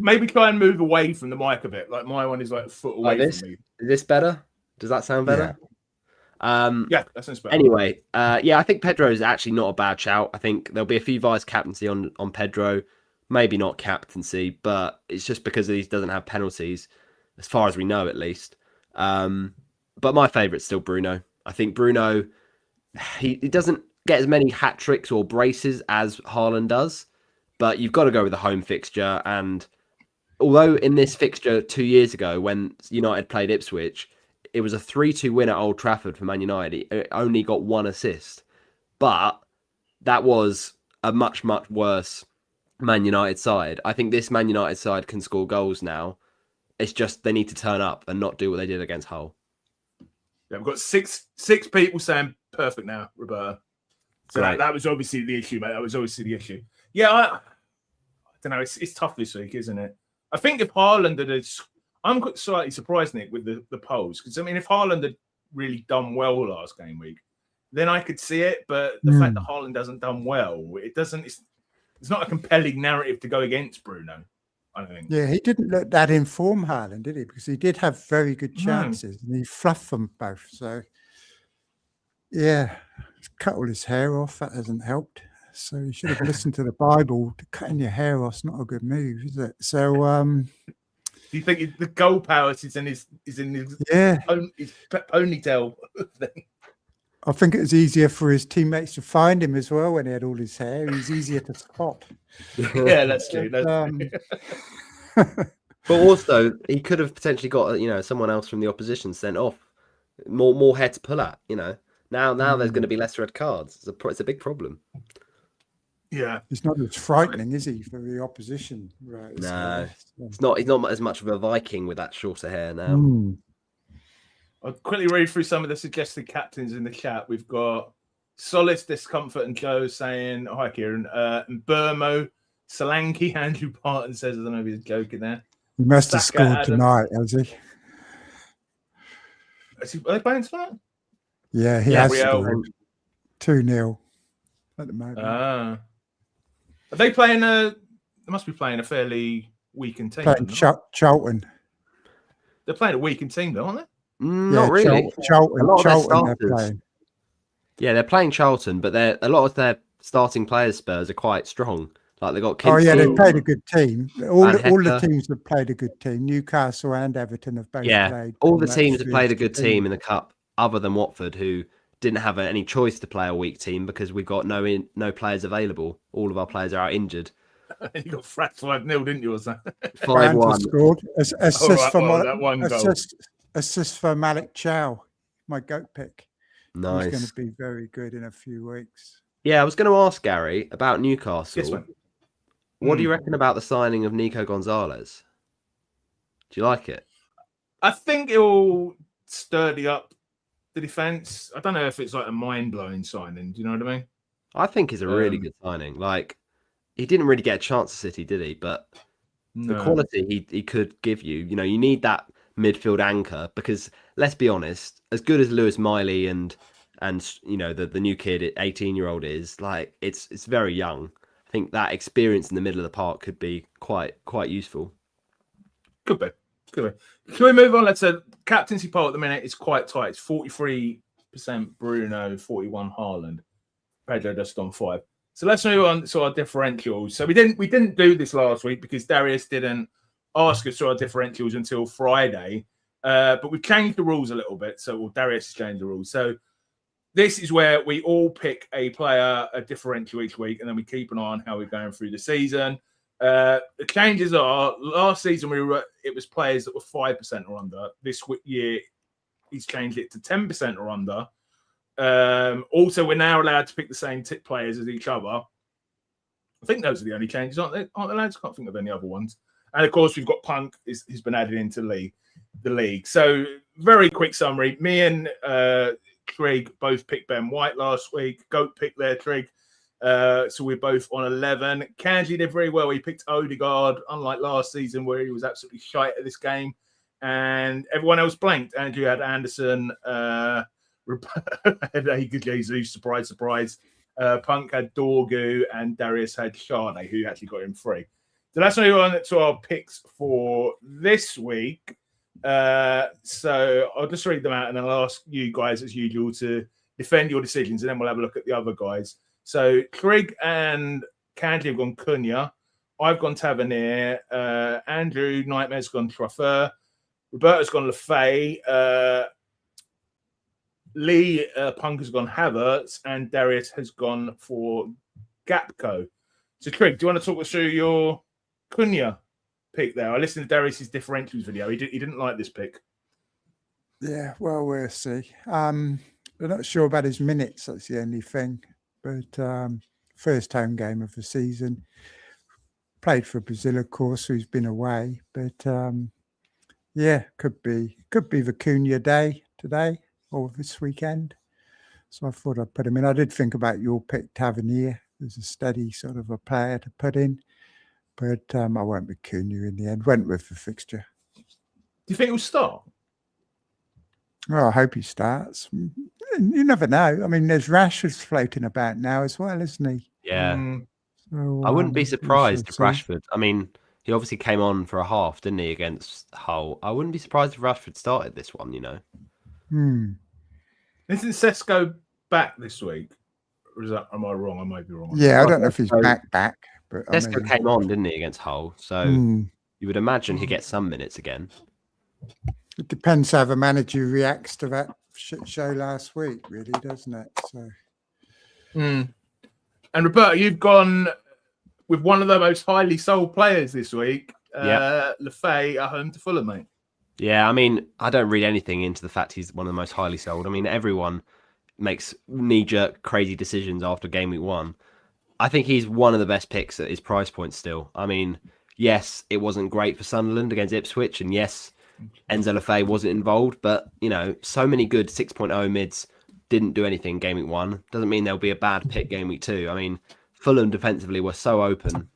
maybe try and move away from the mic a bit. Like my one is like a foot away from me. Is this better? Does that sound better? Yeah, that sounds better. Anyway, I think Pedro is actually not a bad shout. I think there'll be a few vice captaincy on Pedro. Maybe not captaincy, but it's just because he doesn't have penalties, as far as we know, at least. But my favourite's still Bruno. I think Bruno, he doesn't get as many hat tricks or braces as Haaland does, but you've got to go with the home fixture. And although in this fixture 2 years ago, when United played Ipswich, it was a 3-2 win at Old Trafford for Man United. It only got 1 assist, but that was a much, much worse Man United side. I think this Man United side can score goals now. It's just they need to turn up and not do what they did against Hull. Yeah, we've got six people saying perfect now, Roberto. So that was obviously the issue, mate. That was obviously the issue. Yeah, I don't know. It's tough this week, isn't it? I think if Haaland had, I'm slightly surprised, Nick, with the polls because if Haaland had really done well last game week, then I could see it. But the fact that Haaland hasn't done well, it doesn't. It's not a compelling narrative to go against Bruno. I don't think. Yeah, he didn't look that in form, Haaland, did he? Because he did have very good chances and he fluffed them both. So, yeah, cut all his hair off. That hasn't helped. So you should have listened to the Bible. Cutting your hair off's not a good move, is it? So, do you think the goal power is in his ponytail thing? I think it was easier for his teammates to find him as well when he had all his hair. He's easier to spot. Yeah, that's true. But also, he could have potentially got someone else from the opposition sent off. More hair to pull at. Now there's going to be less red cards. It's a big problem. Yeah, he's not as frightening, is he, for the opposition? Right? No, it's not. He's not as much of a Viking with that shorter hair now. I'll quickly read through some of the suggested captains in the chat. We've got Solace, Discomfort, and Joe saying, hi, Kieran. And Burmo, Solanke, Andrew Barton says, I don't know if he's joking there. He must have scored tonight, has he? Are they playing tonight? Yeah, he has scored. 2-0 at the moment. Are they playing they must be playing a fairly weakened team. Playing Charlton. They're playing a weakened team, though, aren't they? Not really. Charlton they're playing. Yeah, they're playing Charlton, but a lot of their starting players, Spurs, are quite strong. Like they got. Kinsey, they played a good team. All the teams have played a good team. Newcastle and Everton have both played. All the teams have played a good team in the cup, other than Watford, who didn't have any choice to play a weak team because we've got no players available. All of our players are out injured. You got fracked 5-0, didn't you? Or something? 5-1. Scored. Assist for Malik Chow, my goat pick. Nice. He's going to be very good in a few weeks. Yeah, I was going to ask Gary about Newcastle. Yes, what do you reckon about the signing of Nico Gonzalez? Do you like it? I think it will sturdy up the defence. I don't know if it's like a mind-blowing signing. Do you know what I mean? I think it's a really good signing. Like, he didn't really get a chance at City, did he? But the quality he could give you, you need that midfield anchor, because let's be honest, as good as Lewis Miley and you know the new kid, 18-year-old is, like, it's very young. I think that experience in the middle of the park could be quite useful. Could be. Can we move on? Let's say captaincy poll at the minute is quite tight. It's 43% Bruno, 41 Haaland. Pedro just on 5. So let's move on to our differentials. So we didn't do this last week because Darius didn't ask us for our differentials until Friday. But we've changed the rules a little bit. So Darius has changed the rules. So this is where we all pick a player, a differential each week, and then we keep an eye on how we're going through the season. The changes are, last season it was players that were 5% or under. This year, he's changed it to 10% or under. Also, we're now allowed to pick the same players as each other. I think those are the only changes, aren't they? Aren't they, lads? Can't think of any other ones. And of course, we've got Punk has been added into the league. So, very quick summary. Me and Trig both picked Ben White last week. Goat picked their Trig. So we're both on 11. Kanji did very well. He picked Odegaard, unlike last season where he was absolutely shite at this game. And everyone else blanked. Andrew had Anderson, had Ager Jesus, surprise. Punk had Dorgu, and Darius had Sade, who actually got him free. So let's move on to our picks for this week. So I'll just read them out and then I'll ask you guys, as usual, to defend your decisions, and then we'll have a look at the other guys. So Trig and Kanji have gone Cunha. I've gone Tavernier. Andrew Nightmare's gone Traffeur. Roberto's gone Lefay. Lee Punk has gone Havertz, and Darius has gone for Gapco. So Trig, do you want to talk us through your Cunha pick there? I listened to Darius's differentials video. He didn't like this pick. Yeah, well, we'll see. I'm not sure about his minutes. That's the only thing. But first home game of the season. Played for Brazil, of course, who's been away. But yeah, could be the Cunha day today or this weekend. So I thought I'd put him in. I did think about your pick, Tavernier, as a steady sort of a player to put in. But I went with Cunha in the end. Went with the fixture. Do you think he'll start? Well, I hope he starts. You never know. I mean, there's Rashford floating about now as well, isn't he? Yeah. So, I wouldn't be surprised if see. Rashford... I mean, he obviously came on for a half, didn't he, against Hull? I wouldn't be surprised if Rashford started this one, you know. Isn't Sesko back this week? Or am I wrong? I might be wrong. Yeah, I don't know if he's back. But Sesko came on, didn't he, against Hull? So you would imagine he gets some minutes again. It depends how the manager reacts to that shit show last week, really, doesn't it? So. And Roberto, you've gone with one of the most highly sold players this week, Lefay at home to Fulham, mate. Yeah, I mean, I don't read anything into the fact he's one of the most highly sold. I mean, everyone makes knee-jerk, crazy decisions after game week 1. I think he's one of the best picks at his price point still. I mean, yes, it wasn't great for Sunderland against Ipswich, and yes, Enzo Lefay wasn't involved, but, you know, so many good 6.0 mids didn't do anything game week 1. Doesn't mean there'll be a bad pick game week 2. I mean, Fulham defensively were so open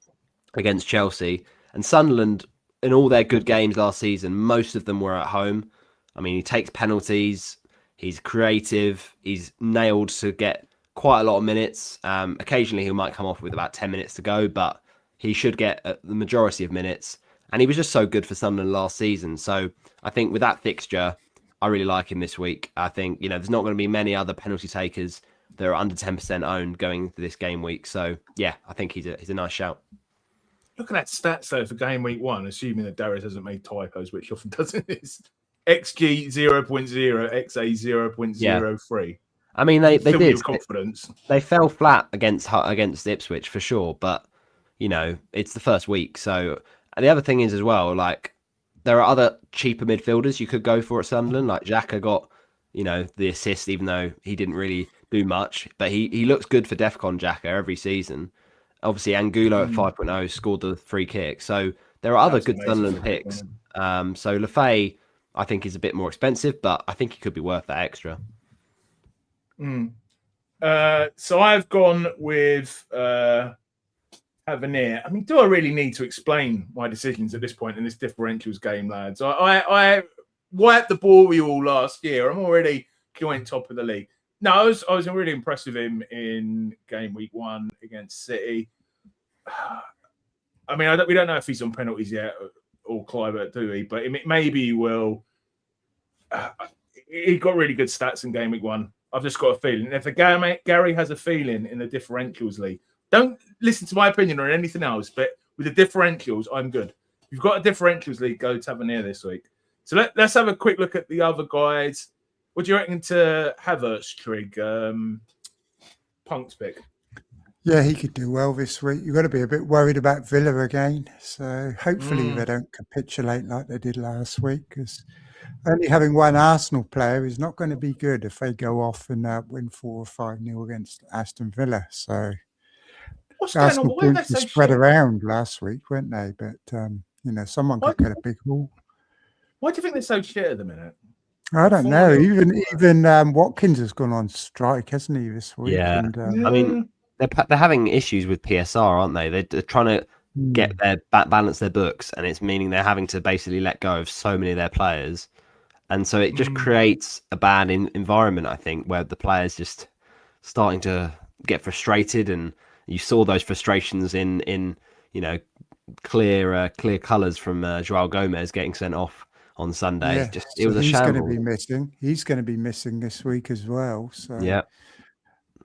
against Chelsea, and Sunderland, in all their good games last season, most of them were at home. I mean, he takes penalties, he's creative, he's nailed to get quite a lot of minutes. Occasionally he might come off with about 10 minutes to go, but he should get the majority of minutes. And he was just so good for Sunderland last season. So I think with that fixture, I really like him this week. I think, you know, there's not going to be many other penalty takers that are under 10% owned going into this game week. So yeah, I think he's a nice shout. Look at that stats though for game week 1, assuming that Darius hasn't made typos, which often doesn't. It's XG 0.0, XA 0.03. I mean, they did. Confidence. They fell flat against Ipswich for sure, but you know, it's the first week. So, and the other thing is as well, like there are other cheaper midfielders you could go for at Sunderland. Like Xhaka got, you know, the assist, even though he didn't really do much, but he looks good for Defcon Xhaka every season. Obviously, Angulo at 5.0 scored the free kick. So there are other good Sunderland picks. So Lefay, I think, is a bit more expensive, but I think he could be worth that extra. So I've gone with Tavernier. I mean, do I really need to explain my decisions at this point in this differentials game, lads? I wiped the ball with you all last year. I'm already joint top of the league. No, I was really impressed with him in game week 1 against City. I mean, we don't know if he's on penalties yet or Clive, do we? But maybe he will. He got really good stats in game week 1. I've just got a feeling. If Gary has a feeling in the differentials league, don't listen to my opinion or anything else. But with the differentials, I'm good. If you've got a differentials league, go Tavernier this week. So let's have a quick look at the other guys. What do you reckon to Havertz, Trig? Punk's pick. Yeah, he could do well this week. You've got to be a bit worried about Villa again. So hopefully they don't capitulate like they did last week, because only having one Arsenal player is not going to be good if they go off and win 4 or 5-0 against Aston Villa. So what's going on? Why are they so spread around last week, weren't they? But, someone could get a big haul. Why do you think they're so shit at the minute? I don't know. Even Watkins has gone on strike, hasn't he, this week? Yeah. And, I mean, they're having issues with PSR, aren't they? They're trying to get their balance their books, and it's meaning they're having to basically let go of so many of their players, and so it just creates a bad environment, I think, where the players just starting to get frustrated, and you saw those frustrations in clear colours from Joao Gomez getting sent off on Sunday. Yeah, It was a shambles. He's going to be missing this week as well. So yeah.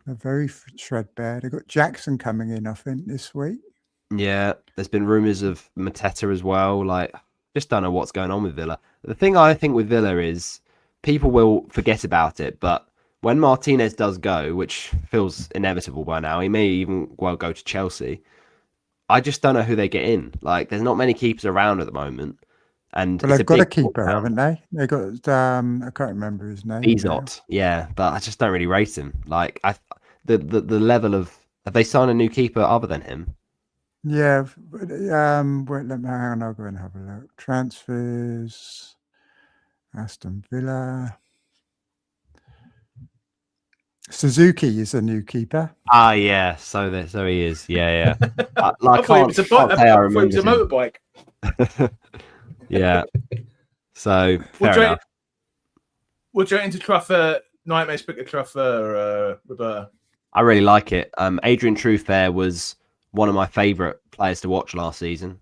They're very threadbare. They've got Jackson coming in, I think, this week. Yeah, there's been rumours of Mateta as well. Just don't know what's going on with Villa. The thing I think with Villa is people will forget about it, but when Martinez does go, which feels inevitable by now, he may even well go to Chelsea. I just don't know who they get in. There's not many keepers around at the moment. And they've got a keeper, haven't they? They got I can't remember his name. He's not, yeah, but I just don't really rate him. The level of, have they signed a new keeper other than him? Yeah, wait, hang on, I'll go and have a look. Transfers, Aston Villa. Suzuki is a new keeper. Ah, yeah, so he is. Yeah. I thought it was a motorbike. Yeah. So fair enough. What do you reckon to Truffer? Nightmares pick a Truffer, Roberto. I really like it. Adrian Truth was one of my favourite players to watch last season.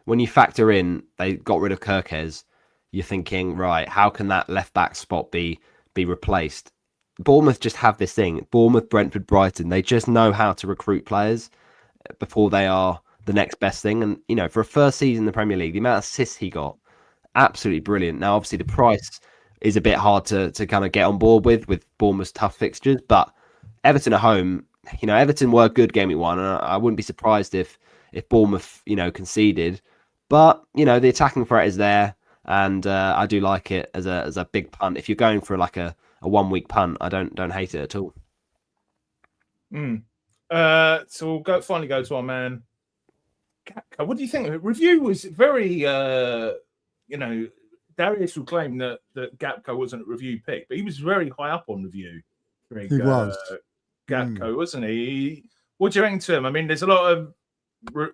When you factor in they got rid of Kirkes, you're thinking, right, how can that left back spot be replaced? Bournemouth just have this thing. Bournemouth, Brentford, Brighton, they just know how to recruit players before they are the next best thing. And, for a first season in the Premier League, the amount of assists he got, absolutely brilliant. Now, obviously, the price is a bit hard to kind of get on board with Bournemouth's tough fixtures, but Everton at home, Everton were good game week 1, and I wouldn't be surprised if Bournemouth, conceded. But, the attacking threat is there, and I do like it as a big punt. If you're going for a 1 week punt, I don't hate it at all. So we'll finally go to our man. What do you think? Review was very, Darius will claim that Gapco wasn't a review pick, but he was very high up on review. He was. Gapco, wasn't he? What do you reckon to him? I mean, there's a lot of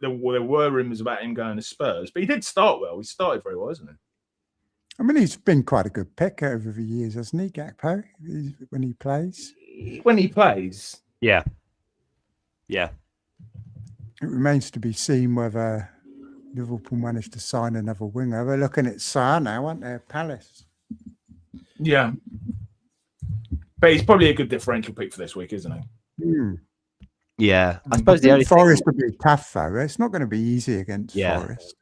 there were rumours about him going to Spurs, but he did start well. He started very well, hasn't he? I mean, he's been quite a good pick over the years, hasn't he, Gakpo, when he plays? When he plays? Yeah. It remains to be seen whether Liverpool managed to sign another winger. They're looking at Sarr now, aren't they, Palace? Yeah. But he's probably a good differential pick for this week, isn't he? Yeah. I suppose the only Forest would be tough, though. It's not going to be easy against Forest.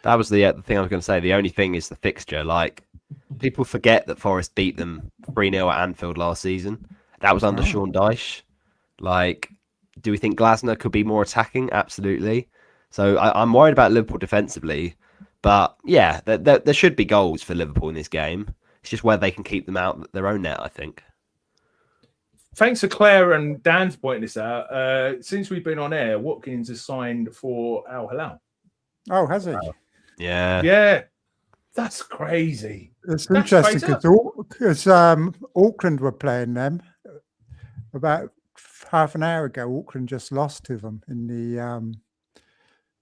That was the thing I was going to say. The only thing is the fixture. People forget that Forest beat them 3-0 at Anfield last season. That was under Sean Dyche. Do we think Glasner could be more attacking? Absolutely. So I'm worried about Liverpool defensively. But yeah, there should be goals for Liverpool in this game. It's just whether they can keep them out their own net, I think. Thanks to Claire and Dan for pointing this out. Since we've been on air, Watkins has signed for Al Hilal. Oh, has he? Yeah. That's crazy. It's interesting because Auckland were playing them about half an hour ago. Auckland just lost to them in the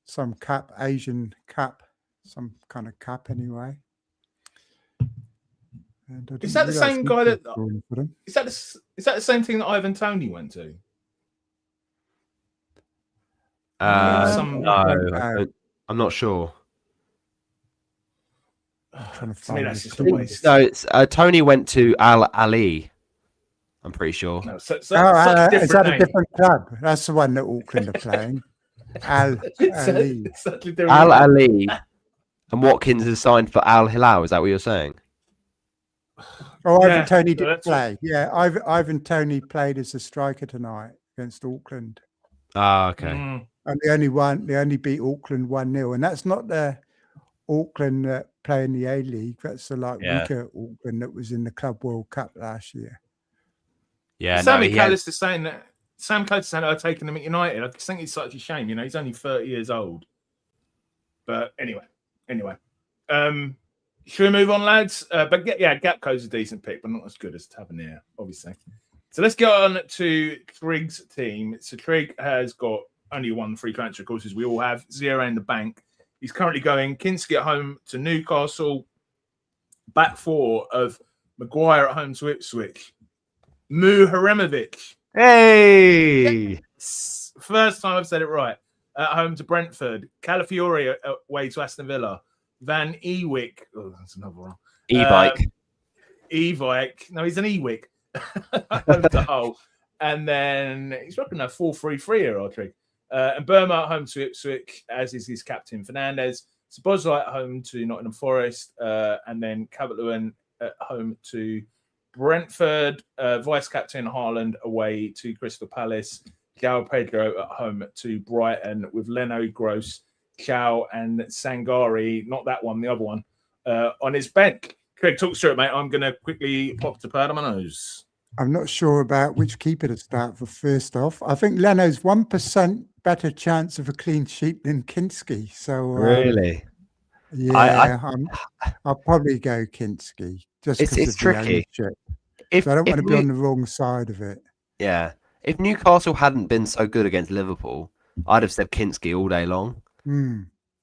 some cup, Asian cup, some kind of cup anyway. Is that the same guy that? Is that the same thing that Ivan Toney went to? No, I'm not sure. Trying to To me, find that's the just a team. waste. No, Tony went to Al Ali. I'm pretty sure. No, is that a name. different club? That's the one that Auckland are playing. Al Ali. Al Ali. And Watkins is signed for Al Hilal. Is that what you're saying? Oh, Ivan Toney did play. Yeah, Ivan Toney played as a striker tonight against Auckland. Ah, okay. And they only beat Auckland 1-0. And that's not the Auckland that play in the A-League. That's the weaker Auckland that was in the Club World Cup last year. Yeah, Sam McAllister saying that Sam McAllister saying I've taken him at United. I just think it's such a shame. He's only 30 years old. But anyway. Should we move on, lads? But Gapco's a decent pick, but not as good as Tavernier, obviously. So let's go on to Trig's team. So Trig has got only one free transfer, of course, as we all have, 0 in the bank. He's currently going Kinski at home to Newcastle, back 4 of Maguire at home to Ipswich, Muharemovic. Hey! Yes. First time I've said it right. At home to Brentford, Calafiore away to Aston Villa, Van Ewijk. Oh, that's another one. E-bike. No, he's an Ewijk. Home to Hull. And then he's rocking a 4-3-3 here, Trig. And Burma at home to Ipswich, as is his captain Fernandez. Szoboszlai at home to Nottingham Forest. And then Calvert-Lewin at home to Brentford. Vice-captain Haaland away to Crystal Palace. João Pedro at home to Brighton with Leno, Gross, Chow and Sangari. Not that one, the other one. On his bench. Craig, talk through it, mate. I'm going to quickly pop to pad on my nose. I'm not sure about which keeper to start for first off. I think Leno's 1% better chance of a clean sheet than Kinski. So really, I'll probably go Kinski. Just because it's tricky. I don't want to be on the wrong side of it. Yeah, if Newcastle hadn't been so good against Liverpool, I'd have said Kinski all day long.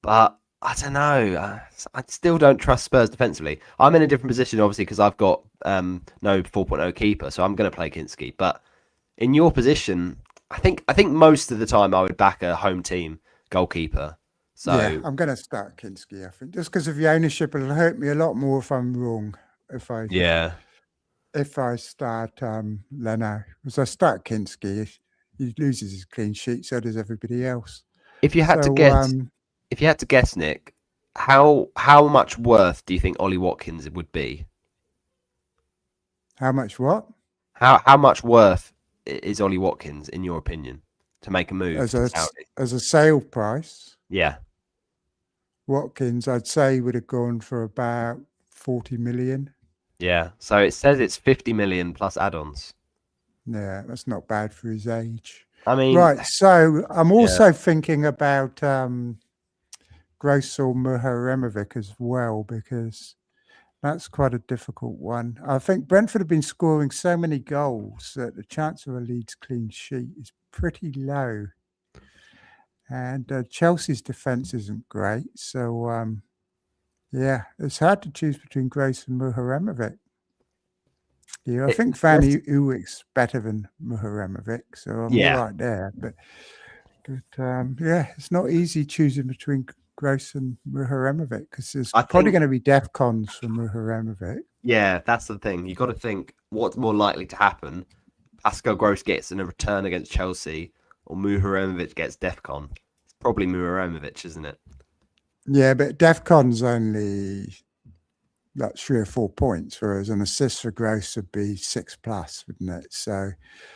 But I don't know. I still don't trust Spurs defensively. I'm in a different position, obviously, because I've got no 4.0 keeper, so I'm going to play Kinski. But in your position, I think most of the time I would back a home team goalkeeper. So yeah, I'm going to start Kinski. I think just because of the ownership, it'll hurt me a lot more if I'm wrong. If I start Leno, because I start Kinski, he loses his clean sheet, so does everybody else. If you had to guess, Nick, how much worth do you think Ollie Watkins would be? How much what? How much worth is Ollie Watkins, in your opinion, to make a move as a sale price? Yeah. Watkins, I'd say, would have gone for about 40 million. Yeah. So it says it's 50 million plus add-ons. Yeah, that's not bad for his age. I mean, right. So I'm also thinking about Gross or Muharemovic as well, because that's quite a difficult one. I think Brentford have been scoring so many goals that the chance of a Leeds clean sheet is pretty low. And Chelsea's defence isn't great. So, it's hard to choose between Gross and Muharemovic. Yeah, I think Van Ewik's better than Muharemovic, so I'm all right there. But it's not easy choosing between Gross and Muharemovic because there's probably going to be DEFCONs for Muharemovic. Yeah, that's the thing. You got to think what's more likely to happen. Pascal Gross gets in a return against Chelsea, or Muharemovic gets DEFCON. It's probably Muharemovic, isn't it? Yeah, but DEFCON's only like 3 or 4 points, whereas an assist for Gross would be 6+, wouldn't it? So,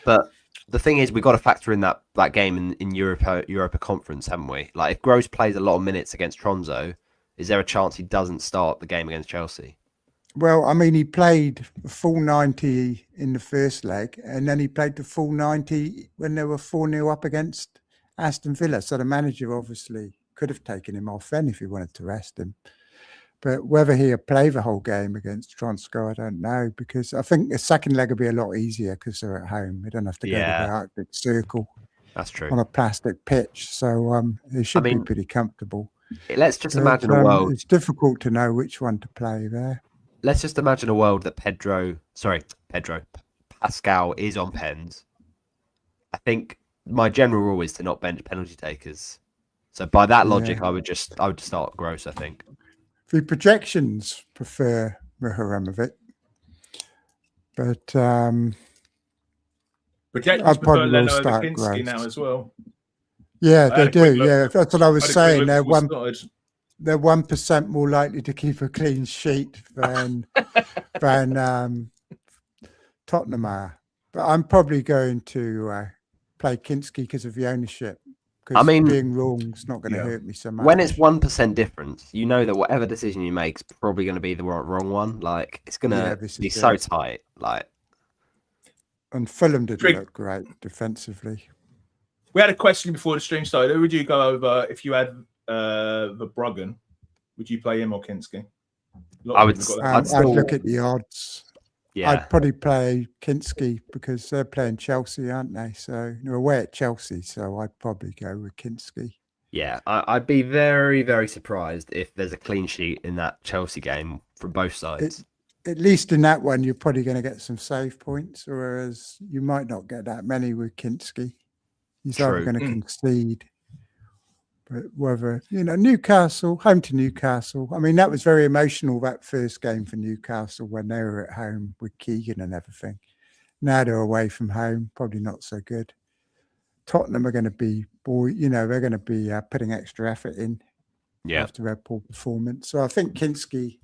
but the thing is, we've got to factor in that game in Europa Conference, haven't we? Like, if Gross plays a lot of minutes against Tronzo, is there a chance he doesn't start the game against Chelsea? Well, I mean, he played the full 90 in the first leg, and then he played the full 90 when they were 4-0 up against Aston Villa. So the manager obviously could have taken him off then if he wanted to rest him. But whether he'll play the whole game against Tronsko, I don't know, because I think the second leg will be a lot easier because they're at home. They don't have to go to the Arctic Circle. That's true. On a plastic pitch. So it should be pretty comfortable. Let's just imagine a world. It's difficult to know which one to play there. let's just imagine a world that Pascal is on pens. I think my general rule is to not bench penalty takers. So by that logic, I would start Gross, I think. The projections prefer Mihajlovic, but projections prefer Leno over Kinski now as well. Yeah, they do. Yeah, that's what I was saying. They're 1% more likely to keep a clean sheet than Tottenham are. But I'm probably going to play Kinski because of the ownership. Because being wrong is not going to hurt me so much. When it's 1% difference, you know that whatever decision you make is probably going to be the wrong one. Like, it's going to be so tight. Like, and Fulham didn't look great defensively. We had a question before the stream started. Who would you go over if you had the Bruggen? Would you play him or Kinski? I'd look at the odds. Yeah, I'd probably play Kinski because they're playing Chelsea, aren't they? So they're away at Chelsea, so I'd probably go with Kinski. Yeah, I'd be very, very surprised if there's a clean sheet in that Chelsea game from both sides. At least in that one, you're probably going to get some save points, whereas you might not get that many with Kinski. He's either going to concede. But whether, Newcastle, home to Newcastle. I mean, that was very emotional, that first game for Newcastle when they were at home with Keegan and everything. Now they're away from home, probably not so good. Tottenham are going to be, they're going to be putting extra effort in after their poor performance. So I think Kinski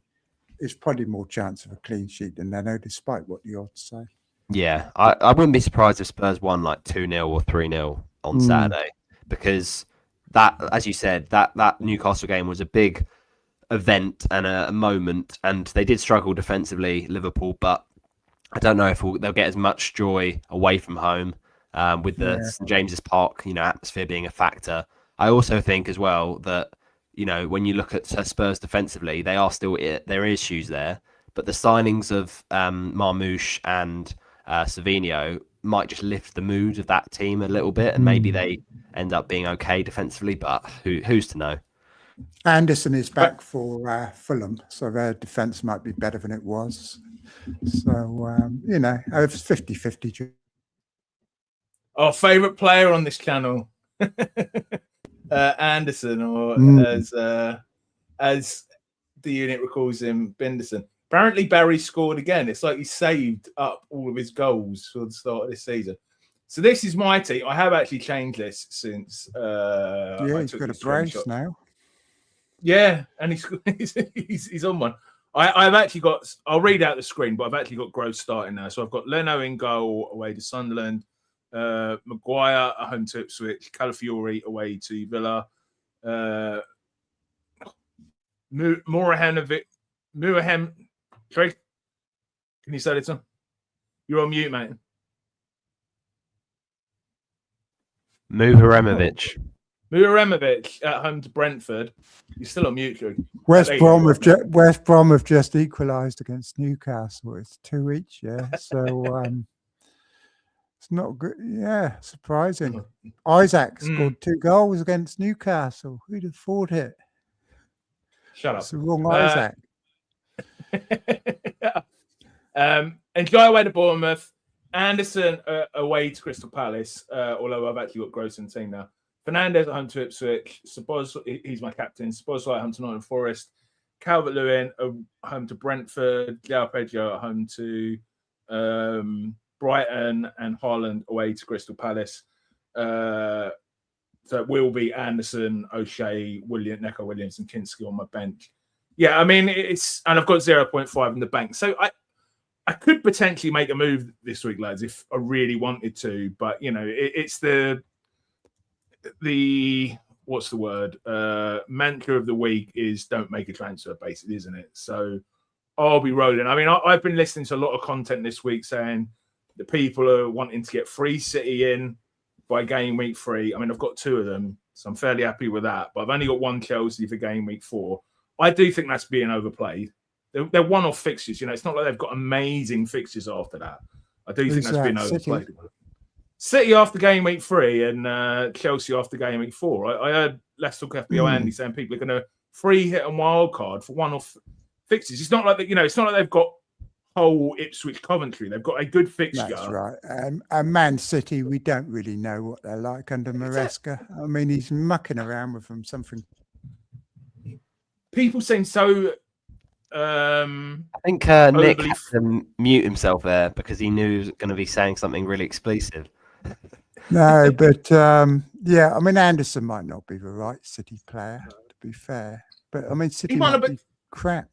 is probably more chance of a clean sheet than Leno, despite what the odds say. Yeah, I wouldn't be surprised if Spurs won like 2-0 or 3-0 on Saturday, because that, as you said, that Newcastle game was a big event and a moment, and they did struggle defensively, Liverpool, but I don't know if they'll get as much joy away from home with the St James's Park, atmosphere being a factor. I also think as well that, when you look at Spurs defensively, there are issues there, but the signings of Marmoush and Savinho might just lift the mood of that team a little bit, and maybe they end up being okay defensively, but who's to know? Anderson is back for Fulham, so their defence might be better than it was. So, it's 50-50. Our favourite player on this channel, Anderson, or as the unit recalls him, Benderson. Apparently, Barry scored again. It's like he saved up all of his goals for the start of this season. So this is my team. I have actually changed this since. He's got a brace now. Yeah, and he's on one. I've actually got. I'll read out the screen, but I've actually got Gross starting now. So I've got Leno in goal away to Sunderland, Maguire at home to Ipswich, Calafiori away to Villa, Murahem. Trig, can you say this one? You're on mute, mate. Murahemovic at home to Brentford. You're still on mute, Trig. West Brom have just equalised against Newcastle. It's 2 each, So it's not good. Yeah, surprising. Isaac scored 2 goals against Newcastle. Who'd have thought it? Shut up. It's the wrong Isaac. Enjoy away to Bournemouth. Anderson away to Crystal Palace, although I've actually got Gross in the team now. Fernandez at home to Ipswich. He's my captain. Szoboszlai at home to Nottingham Forest. Calvert-Lewin at home to Brentford. João Pedro at home to Brighton, and Haaland away to Crystal Palace. So it will be Anderson, O'Shea, Neco Williams, and Kinski on my bench. Yeah, I mean, and I've got 0.5 in the bank. So I could potentially make a move this week, lads, if I really wanted to. But, it's the what's the word? Mantra of the week is don't make a transfer, basically, isn't it? So I'll be rolling. I mean, I've been listening to a lot of content this week saying that people are wanting to get free City in by game week 3. I mean, I've got 2 of them, so I'm fairly happy with that. But I've only got 1 Chelsea for game week 4. I do think that's being overplayed. They're one-off fixtures. It's not like they've got amazing fixtures after that. I do think that's being overplayed. City after game week 3 and Chelsea after game week 4. I heard Let's Talk FPL Andy saying people are going to free hit and wild card for one-off fixtures. It's not like that. It's not like they've got whole Ipswich Coventry. They've got a good fixture. That's right. And Man City, we don't really know what they're like under Maresca. I mean, he's mucking around with them. Something. People seem so. I think Nick had to mute himself there because he knew he was going to be saying something really explicit. No, but yeah, I mean, Anderson might not be the right City player, to be fair. But I mean, City might be crap.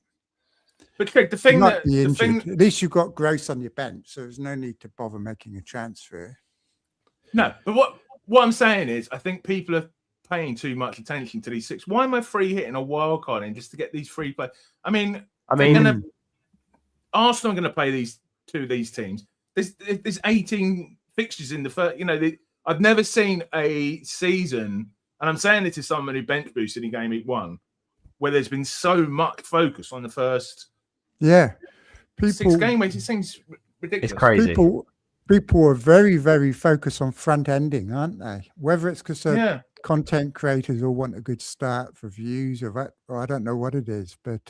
But Craig, the thing at least you've got Gross on your bench, so there's no need to bother making a transfer. No, but what I'm saying is, I think people are paying too much attention to these six. Why am I free hitting a wild card in just to get these free play? I mean, Arsenal are going to play these teams. There's 18 fixtures in the first. I've never seen a season, and I'm saying this to someone who bench boosted in game week 1, where there's been so much focus on the first. Yeah, 6 game weeks. It seems ridiculous. It's crazy. People are very, very focused on front ending, aren't they? Whether it's because content creators all want a good start for views or I don't know what it is, but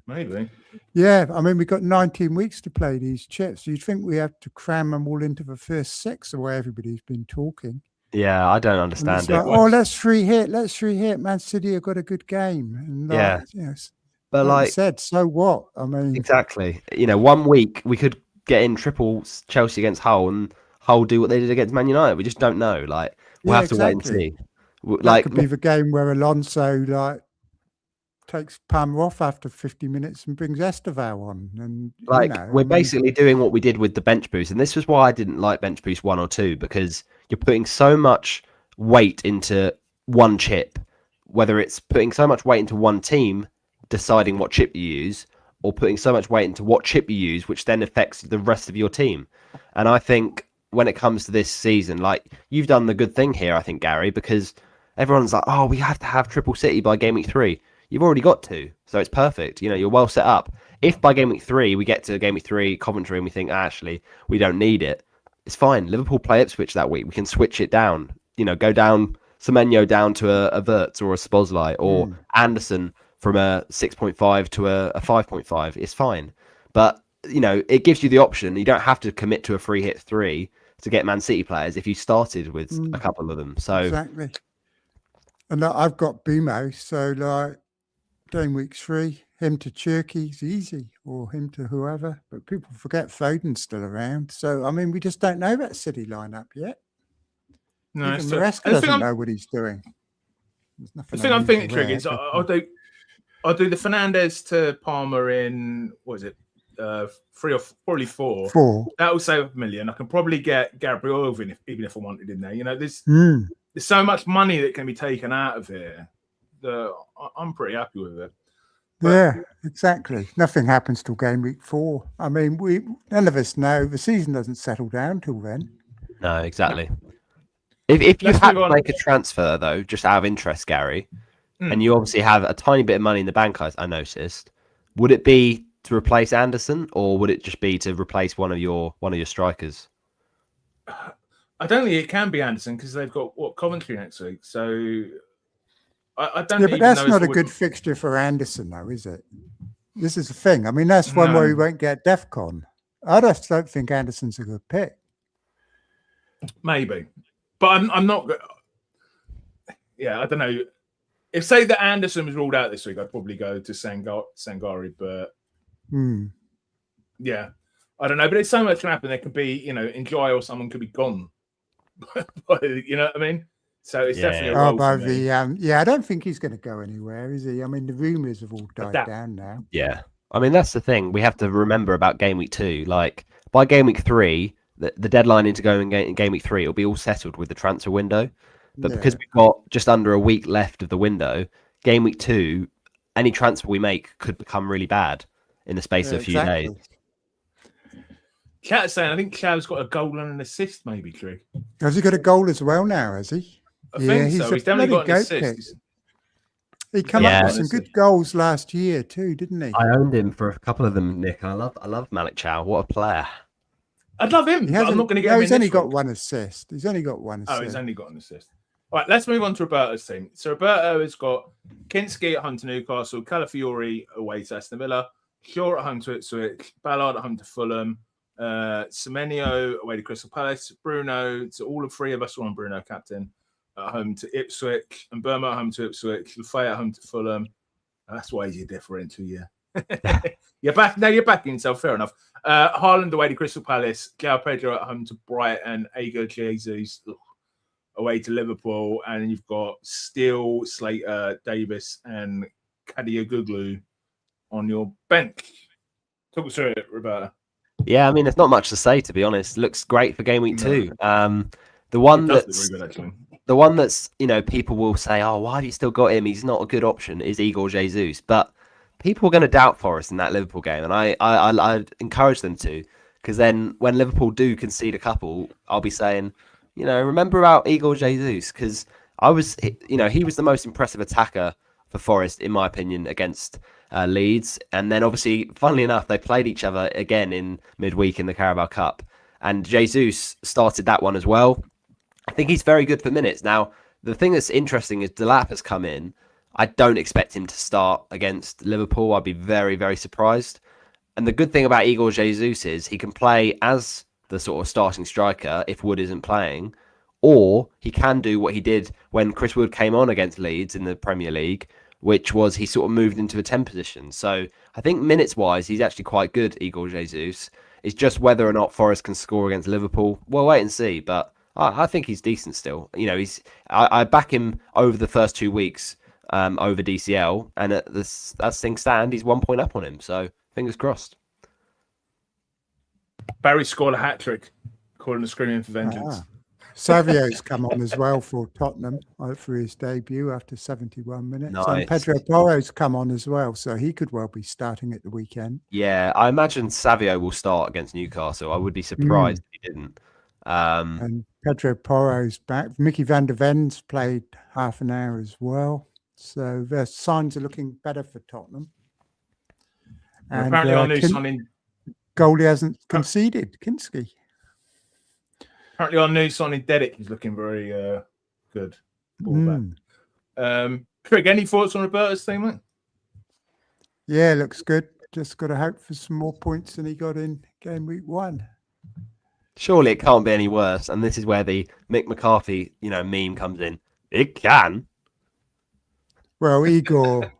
maybe. Yeah, I mean, we've got 19 weeks to play these chips. You'd think we have to cram them all into the first 6 the way everybody's been talking. Yeah, I don't understand it. Like, let's free hit. Man City have got a good game. And but like I said, so what? I mean, exactly. 1 week we could get in triple Chelsea against Hull and Hull do what they did against Man United. We just don't know. Like we'll have to wait and see. That could be the game where Alonso takes Palmer off after 50 minutes and brings Esteval on. And we're basically doing what we did with the bench boost, and this was why I didn't like bench boost 1 or 2, because you're putting so much weight into one chip, whether it's putting so much weight into one team deciding what chip you use, or putting so much weight into what chip you use, which then affects the rest of your team. And I think when it comes to this season, you've done the good thing here, I think, Gary, because everyone's like, oh, we have to have triple City by game week 3. You've already got 2, so it's perfect. You're well set up. If by game week 3 we get to game week 3 Coventry and we think actually we don't need it, it's fine. Liverpool play Ipswich that week. We can switch it down. Go down Semenyo down to a Wirtz or a Szoboszlai, or Anderson from a 6.5 to a 5.5. It's fine, but it gives you the option. You don't have to commit to a free hit 3 to get Man City players if you started with a couple of them. So exactly. And I've got Bumo, so game week 3, him to Cherky's easy, or him to whoever. But people forget Foden's still around. So, I mean, we just don't know that City lineup yet. No, even Maresca doesn't know what he's doing. The thing I'm thinking, Trig, is I'll do the Fernandes to Palmer in, what is it, 3 or probably 4. 4. That will save $1 million. I can probably get Gabriel even if I wanted in there. There's so much money that can be taken out of here. I'm pretty happy with it. But, yeah, exactly. Nothing happens till game week 4. I mean, none of us know. The season doesn't settle down till then. No, exactly. If you had to make a transfer, though, just out of interest, Gary, and you obviously have a tiny bit of money in the bank, I noticed, would it be to replace Anderson, or would it just be to replace one of your strikers? I don't think it can be Anderson because they've got Coventry next week. So I don't. Yeah, but that's not a good fixture for Anderson, though, is it? This is the thing. I mean, that's one where he won't get DEFCON. I just don't think Anderson's a good pick. Maybe, but I'm not. Yeah, I don't know. If say that Anderson was ruled out this week, I'd probably go to Sangari. But yeah, I don't know. But it's so much can happen. There could be, Enjoy or someone could be gone. You know what I mean? So it's definitely a role for me. I don't think he's going to go anywhere, is he? I mean, the rumours have all died down now. Yeah, I mean that's the thing we have to remember about game week 2. Like by game week 3, the deadline into going in game week 3, it'll be all settled with the transfer window. But because we've got just under a week left of the window, game week 2, any transfer we make could become really bad in the space of a few days. Chat's saying, I think Chav's got a goal and an assist, maybe, Drew. Has he got a goal as well now, has he? I think so. He's definitely got an assist. He came up with some good goals last year too, didn't he? I owned him for a couple of them, Nick. I love Malik Chow. What a player. I'd love him. I'm not going to get him. He's only got one assist. He's only got one assist. Oh, he's only got an assist. All right, let's move on to Roberto's team. So Roberto has got Kinski at home to Newcastle, Calafiori away to Aston Villa, Shaw at home to Ipswich, Ballard at home to Fulham, Semenyo away to Crystal Palace, Bruno, so all of three of us are on Bruno captain, at home to Ipswich, and Burma at home to Ipswich, Lafay at home to Fulham. That's why you're differential, yeah. You're back now. You're backing yourself. Fair enough. Haaland away to Crystal Palace. João Pedro at home to Brighton. Igor Jesus away to Liverpool, and you've got Steele, Slater, Davis, and Kadioglu on your bench. Talk us through it, Roberta. Yeah, I mean, there's not much to say, to be honest. Looks great for game week 2. The one that's people will say, oh, why have you still got him? He's not a good option. Is Igor Jesus, but people are going to doubt Forest in that Liverpool game, and I encourage them to, because then when Liverpool do concede a couple, I'll be saying, remember about Igor Jesus, because he was the most impressive attacker for Forest, in my opinion, against Leeds. And then obviously, funnily enough, they played each other again in midweek in the Carabao Cup, and Jesus started that one as well. I think he's very good for minutes. Now, the thing that's interesting is Delap has come in. I don't expect him to start against Liverpool. I'd be very, very surprised. And the good thing about Igor Jesus is he can play as the sort of starting striker if Wood isn't playing, or he can do what he did when Chris Wood came on against Leeds in the Premier League, which was he sort of moved into a 10 position. So I think minutes-wise, he's actually quite good, Igor Jesus. It's just whether or not Forest can score against Liverpool. We'll wait and see, but I think he's decent still. I back him over the first 2 weeks over DCL, and as things stand, he's 1 point up on him. So fingers crossed. Barry scored a hat-trick, calling the screaming for vengeance. Savio's come on as well for Tottenham for his debut after 71 minutes. Nice. And Pedro Porro's come on as well, so he could well be starting at the weekend. Yeah, I imagine Savio will start against Newcastle. I would be surprised if he didn't. And Pedro Porro's back. Mickey van der Ven's played half an hour as well. So their signs are looking better for Tottenham. And apparently our new signing... Goalie hasn't conceded, Kinski. Apparently our new signing, Dedic, is looking very good. Trig, any thoughts on Roberto's thing, mate? Yeah, looks good. Just got to hope for some more points than he got in game week 1. Surely it can't be any worse. And this is where the Mick McCarthy, meme comes in. It can. Well, Igor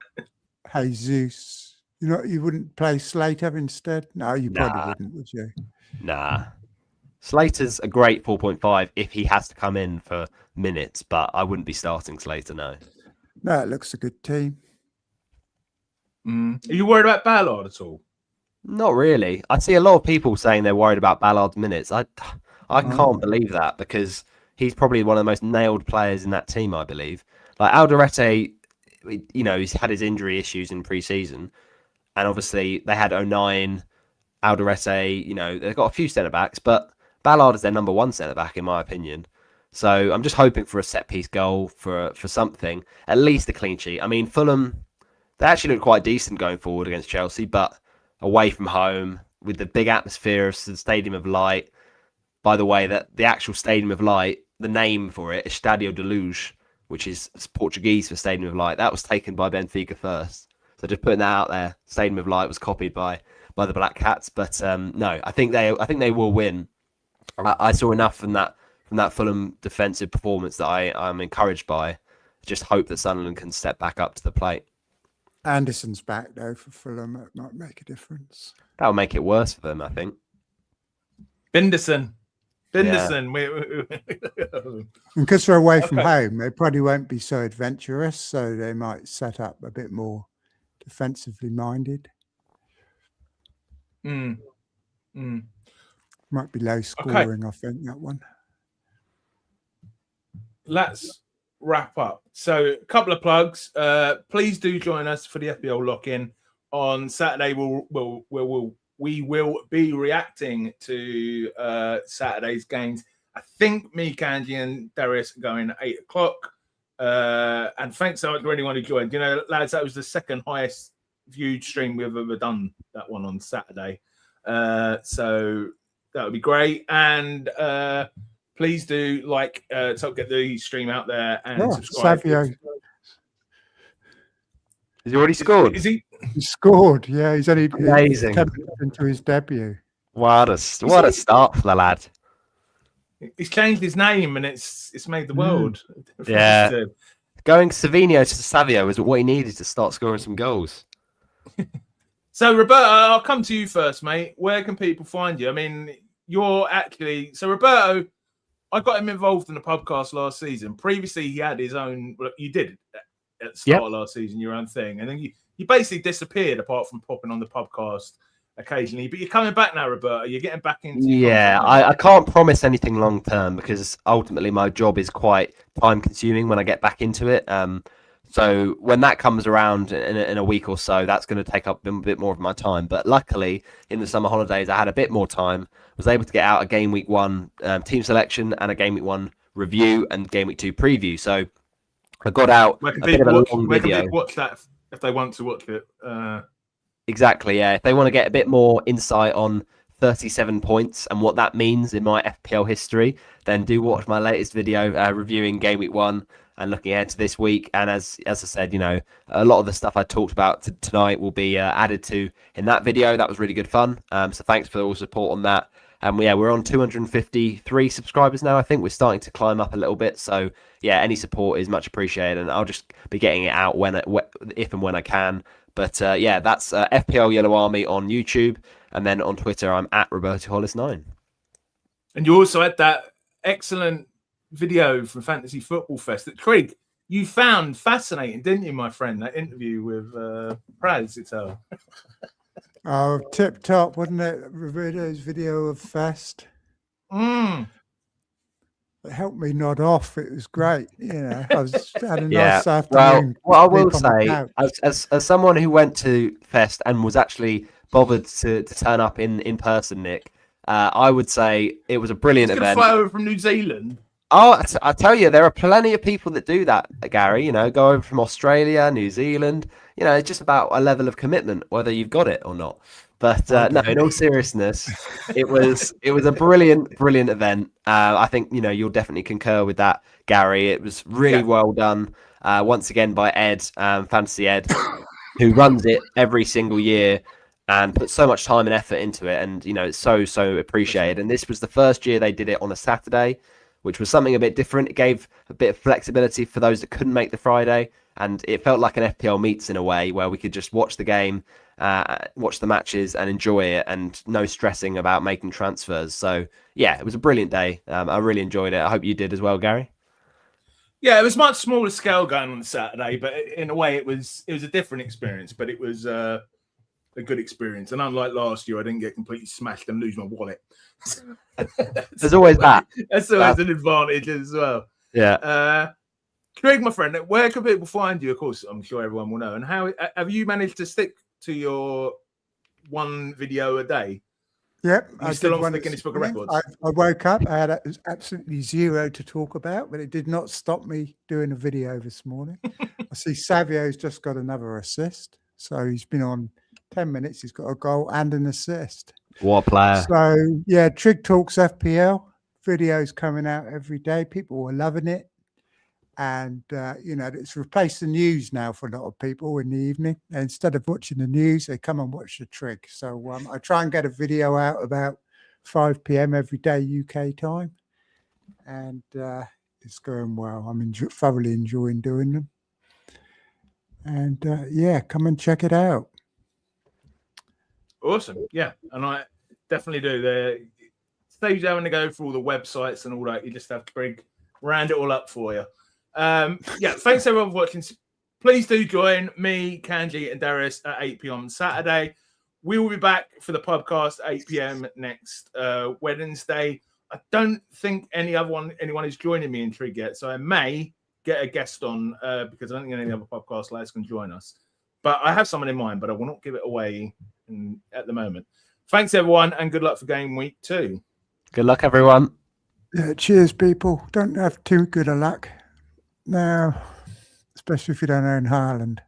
Jesus, you wouldn't play Slater instead? No, you probably wouldn't, would you? Nah. Slater's a great 4.5 if he has to come in for minutes, but I wouldn't be starting Slater, no. No, it looks a good team. Are you worried about Ballard at all? Not really. I see a lot of people saying they're worried about Ballard's minutes. I can't believe that, because he's probably one of the most nailed players in that team, I believe. Like Alderete, he's had his injury issues in pre-season, and obviously they had 09, Alderete, they've got a few centre-backs, but Ballard is their number 1 centre-back, in my opinion. So I'm just hoping for a set-piece goal, for something, at least a clean sheet. I mean, Fulham, they actually look quite decent going forward against Chelsea, but away from home, with the big atmosphere of the Stadium of Light. By the way, that the actual Stadium of Light, the name for it is Estádio da Luz, which is Portuguese for Stadium of Light. That was taken by Benfica first. So just putting that out there, Stadium of Light was copied by the Black Cats. But no, I think they will win. I saw enough from that Fulham defensive performance that I'm encouraged by. Just hope that Sunderland can step back up to the plate. Anderson's back though for Fulham. That might make a difference. That'll make it worse for them, I think. Binderson. And because they're away from home, they probably won't be so adventurous, so they might set up a bit more defensively minded. Might be low scoring, I think, that one. Let's wrap up. So a couple of plugs. Please do join us for the FPL lock-in on Saturday. We will be reacting to Saturday's games. I think me, Kanji, and Darius are going at 8 o'clock. And thanks so much to anyone who joined. Lads, that was the second highest viewed stream we've ever done, that one on Saturday. So that would be great. And please do to get the stream out there and subscribe. Savio. Has he already scored? Is he? He scored. Yeah, he's only Amazing 10 minutes into his debut. What a start for the lad. He's changed his name and it's made the world. Yeah. Going Savinho to Savio is what he needed to start scoring some goals. So, Roberto, I'll come to you first, mate. Where can people find you? I mean, you're actually... So, Roberto, I got him involved in the podcast last season. Previously, he had his own... Well, you did at the start of last season, your own thing. And then you basically disappeared apart from popping on the podcast occasionally. But you're coming back now, Roberto. You're getting back into... I can't promise anything long-term because ultimately my job is quite time-consuming when I get back into it. So when that comes around in a week or so, that's going to take up a bit more of my time. But luckily, in the summer holidays, I had a bit more time. Was able to get out a Game Week 1 team selection and a Game Week 1 review and Game Week 2 preview. So I got out where can people watch that if they want to watch it? Exactly, yeah. If they want to get a bit more insight on 37 points and what that means in my FPL history, then do watch my latest video reviewing Game Week 1 and looking ahead to this week. And as I said, a lot of the stuff I talked about tonight will be added to in that video. That was really good fun. So thanks for all the support on that. And we're on 253 subscribers now. I think we're starting to climb up a little bit. So yeah, any support is much appreciated. And I'll just be getting it out if and when I can. But yeah, that's FPL Yellow Army on YouTube. And then on Twitter, I'm at Roberto Hollis 9. And you also had that excellent video from Fantasy Football Fest that Trig, you found fascinating, didn't you, my friend? That interview with Praz, it's Oh, tip top, wasn't it? Roberto's video of Fest. It helped me nod off. It was great. I had a nice afternoon. Well, what I will say, as someone who went to Fest and was actually bothered to turn up in person, Nick, I would say it was a brilliant event. Fly over from New Zealand. Oh, I tell you, there are plenty of people that do that, Gary. Go over from Australia, New Zealand. It's just about a level of commitment, whether you've got it or not. But no, in all seriousness, it was a brilliant event. I think you'll definitely concur with that, Gary. It was really well done. Once again by Ed, Fantasy Ed, who runs it every single year and puts so much time and effort into it. And it's so appreciated. And this was the first year they did it on a Saturday, which was something a bit different. It gave a bit of flexibility for those that couldn't make the Friday. And it felt like an FPL meets in a way where we could just watch the game, watch the matches and enjoy it and no stressing about making transfers. So, yeah, it was a brilliant day. I really enjoyed it. I hope you did as well, Gary. Yeah, it was much smaller scale going on Saturday, but in a way it was a different experience, but it was a good experience. And unlike last year, I didn't get completely smashed and lose my wallet. There's always that. That's always an advantage as well. Yeah. Craig, my friend, where can people find you? Of course, I'm sure everyone will know. And how have you managed to stick to your one video a day? Yep. You're still on for the Guinness Book of Records? I woke up, I had absolutely zero to talk about, but it did not stop me doing a video this morning. I see Savio's just got another assist. So he's been on 10 minutes. He's got a goal and an assist. What a player. So, yeah, Trig Talks FPL. Videos coming out every day. People are loving it. And, it's replaced the news now for a lot of people in the evening. And instead of watching the news, they come and watch the Trig. So I try and get a video out about 5 p.m. every day UK time. And it's going well. I'm thoroughly enjoying doing them. And, come and check it out. Awesome. Yeah. And I definitely do. The stage having to go through all the websites and all that. You just have to round it all up for you. Thanks everyone for watching. Please do join me, Kanji, and Darius at 8 p.m. on Saturday. We will be back for the podcast at 8 p.m. next Wednesday. I don't think anyone is joining me in Trig yet, so I may get a guest on because I don't think any other podcast lads can join us. But I have someone in mind, but I will not give it away at the moment. Thanks everyone, and good luck for game week 2. Good luck, everyone. Yeah, cheers, people. Don't have too good a luck. No, especially if you don't own Haaland.